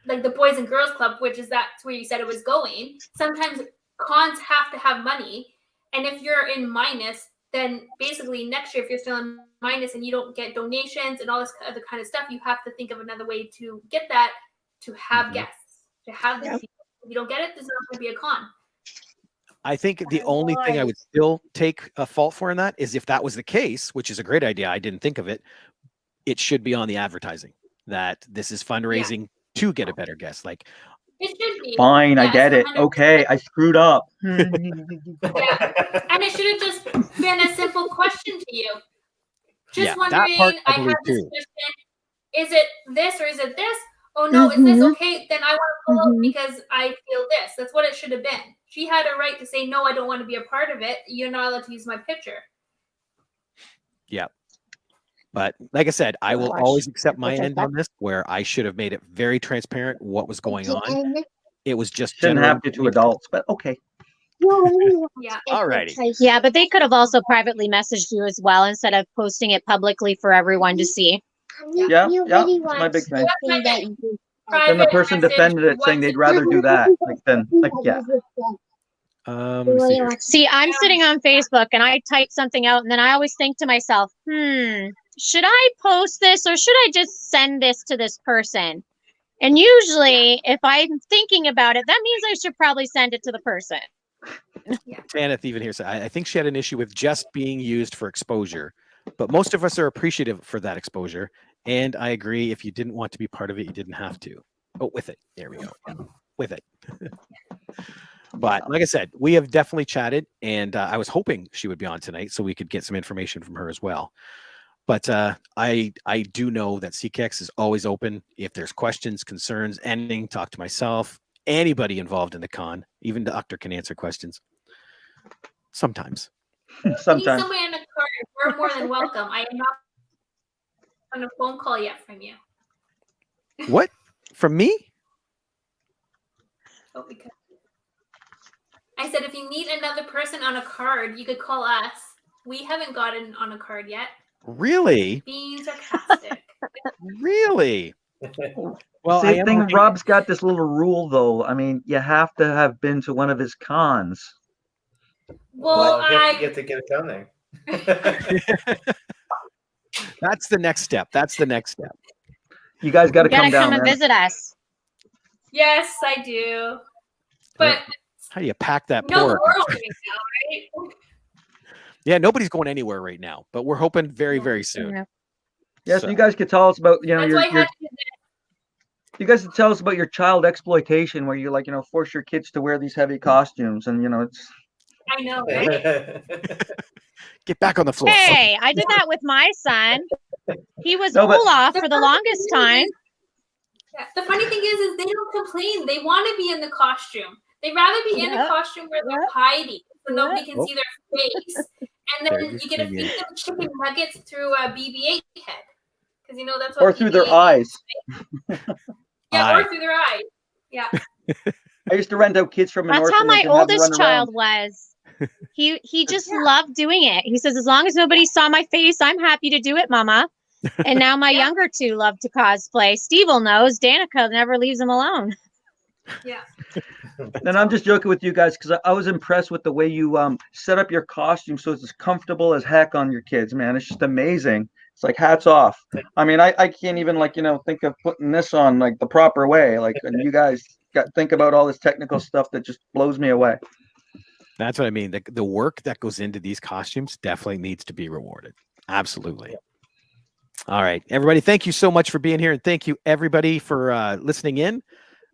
like the Boys and Girls Club, which is that's where you said it was going. Sometimes cons have to have money. And if you're in minus, then basically next year, if you're still in minus and you don't get donations and all this other kind of stuff, you have to think of another way to get that, to have guests, to have these people. If you don't get it, there's not going to be a con. I think the only thing I would still take a fault for in that is if that was the case, which is a great idea. I didn't think of it. It should be on the advertising that this is fundraising to get a better guest. Like, it should be. Fine, I get it. 100%. Okay, I screwed up. And it should have just been a simple question to you. Just wondering, I have this question. Is it this or is it this? Oh no, it's this. Okay, then I want to pull out because I feel this. That's what it should have been. She had a right to say, no, I don't want to be a part of it. You're not allowed to use my picture. Yeah. But like I said, I will always accept my end on this, where I should have made it very transparent what was going on. It was just shouldn't have to adults, but okay. Yeah. Alrighty. Yeah, but they could have also privately messaged you as well instead of posting it publicly for everyone to see. Yeah, that's my big thing. Then the person defended it, saying they'd rather do that. See, I'm sitting on Facebook and I type something out, and then I always think to myself, should I post this or should I just send this to this person? And usually, if I'm thinking about it, that means I should probably send it to the person. Tanith even here said, I think she had an issue with just being used for exposure, but most of us are appreciative for that exposure. And I agree, if you didn't want to be part of it, you didn't have to. Oh, with it. There we go. With it. But like I said, we have definitely chatted, and I was hoping she would be on tonight so we could get some information from her as well. But I do know that CKX is always open. If there's questions, concerns, anything, talk to myself, anybody involved in the con. Even the doctor can answer questions. Sometimes. Sometimes. Somebody in the card, we're more than welcome. I am not on a phone call yet from you. What? From me? Oh, because I said if you need another person on a card, you could call us. We haven't gotten on a card yet. Really? Being sarcastic. Really? Well, See, I the am thing, looking- Rob's got this little rule, though. I mean, you have to have been to one of his cons. Well, you have to get it down there. That's the next step. That's the next step. You guys got to You gotta come down come and there. visit us. yes, I do. But How do you pack that no, the pork? world right now, right? Yeah, nobody's going anywhere right now, but we're hoping very, very soon. Yeah. Yes, So- you guys could tell us about, That's why I had to do you guys could tell us about your child exploitation, where you like, force your kids to wear these heavy costumes, and it's. I know, right? Get back on the floor. Hey, I did that with my son. He was No, but- Olaf for the longest time. Yeah. The funny thing is they don't complain. They want to be in the costume. They'd rather be in a Yep. costume where they're Yep. hiding, so nobody can Oh. see their face. And There then you you get to see feed it. them chicken nuggets through a BB-8 head, because that's what. Or through their BB-8 eyes. Yeah, Eye. or through their eyes. Yeah. I used to rent out kids from an That's how orphanage my and have them oldest run child was. He just loved doing it. He says, as long as nobody saw my face, I'm happy to do it, Mama. And now my Yeah. younger two love to cosplay. Steve will knows. Danica never leaves him alone. Yeah. And I'm just joking with you guys because I was impressed with the way you set up your costume so it's as comfortable as heck on your kids, man. It's just amazing. It's like hats off. I mean, I can't even think of putting this on like the proper way. Like, and you guys think about all this technical stuff that just blows me away. That's what I mean. The work that goes into these costumes definitely needs to be rewarded. Absolutely. All right, everybody. Thank you so much for being here. And thank you everybody for listening in.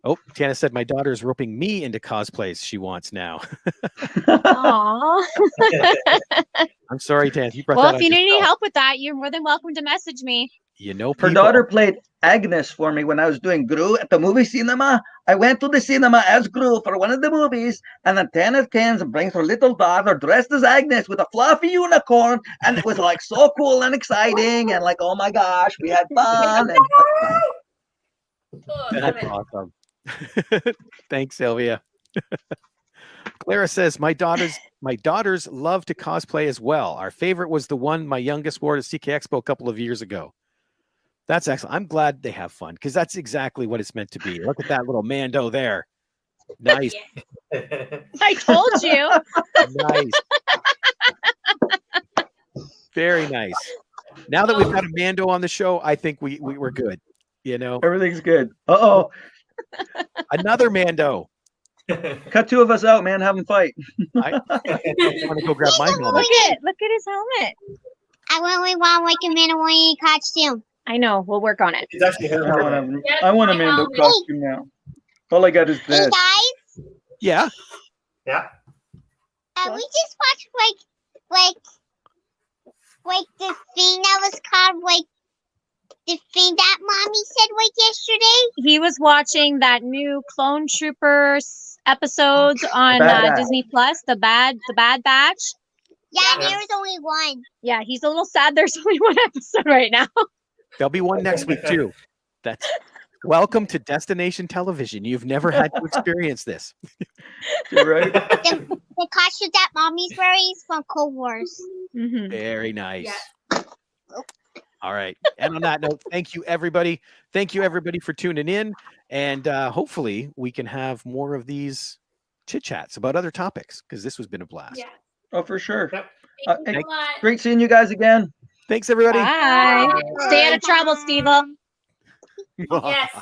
Oh, Tiana said my daughter is roping me into cosplays she wants now. Aww. I'm sorry, Tiana. You brought Well, that if you on need any yourself. help with that, you're more than welcome to message me. People. Her daughter played Agnes for me when I was doing Gru at the movie cinema. I went to the cinema as Gru for one of the movies, and then Tanner comes and brings her little daughter dressed as Agnes with a fluffy unicorn, and it was like so cool and exciting, and like, oh my gosh, we had fun. And Oh, love That's it. awesome. Thanks, Sylvia. Clara says my daughters love to cosplay as well. Our favorite was the one my youngest wore to CK Expo a couple of years ago. That's excellent. I'm glad they have fun because that's exactly what it's meant to be. Look at that little Mando there. Nice, Yeah. I told you. nice. Very nice. Now that we've got a Mando on the show, I think we're good. everything's good. Uh-oh. Another Mando. Cut two of us out, man. Have them fight. I want to go grab my helmet. Look at his helmet. I really want like a Mandalorian costume. I know. We'll work on it. It's actually her helmet. Yes, I want a my Mando helmet. costume now. All I got is Hey this. guys, Yeah. Yeah. we just watched like the thing that was called like the thing that mommy said like yesterday. He was watching that new Clone Troopers episodes on Bad Batch. Disney Plus, the Bad Batch. Yeah, Yeah. there was only one. Yeah, he's a little sad. There's only one episode right now. There'll be one next week too. That's welcome to Destination Television. You've never had to experience this. Right? The costume that mommy's wearing is from Cold Wars. Mhm. Very nice. Yes. All right. And on that note, thank you everybody. Thank you everybody for tuning in. And hopefully we can have more of these chit chats about other topics because this has been a blast. Yeah. Oh, for sure. Thank Hey, you so much. great seeing you guys again. Thanks everybody. Bye. Stay out of trouble, Steve. Yes.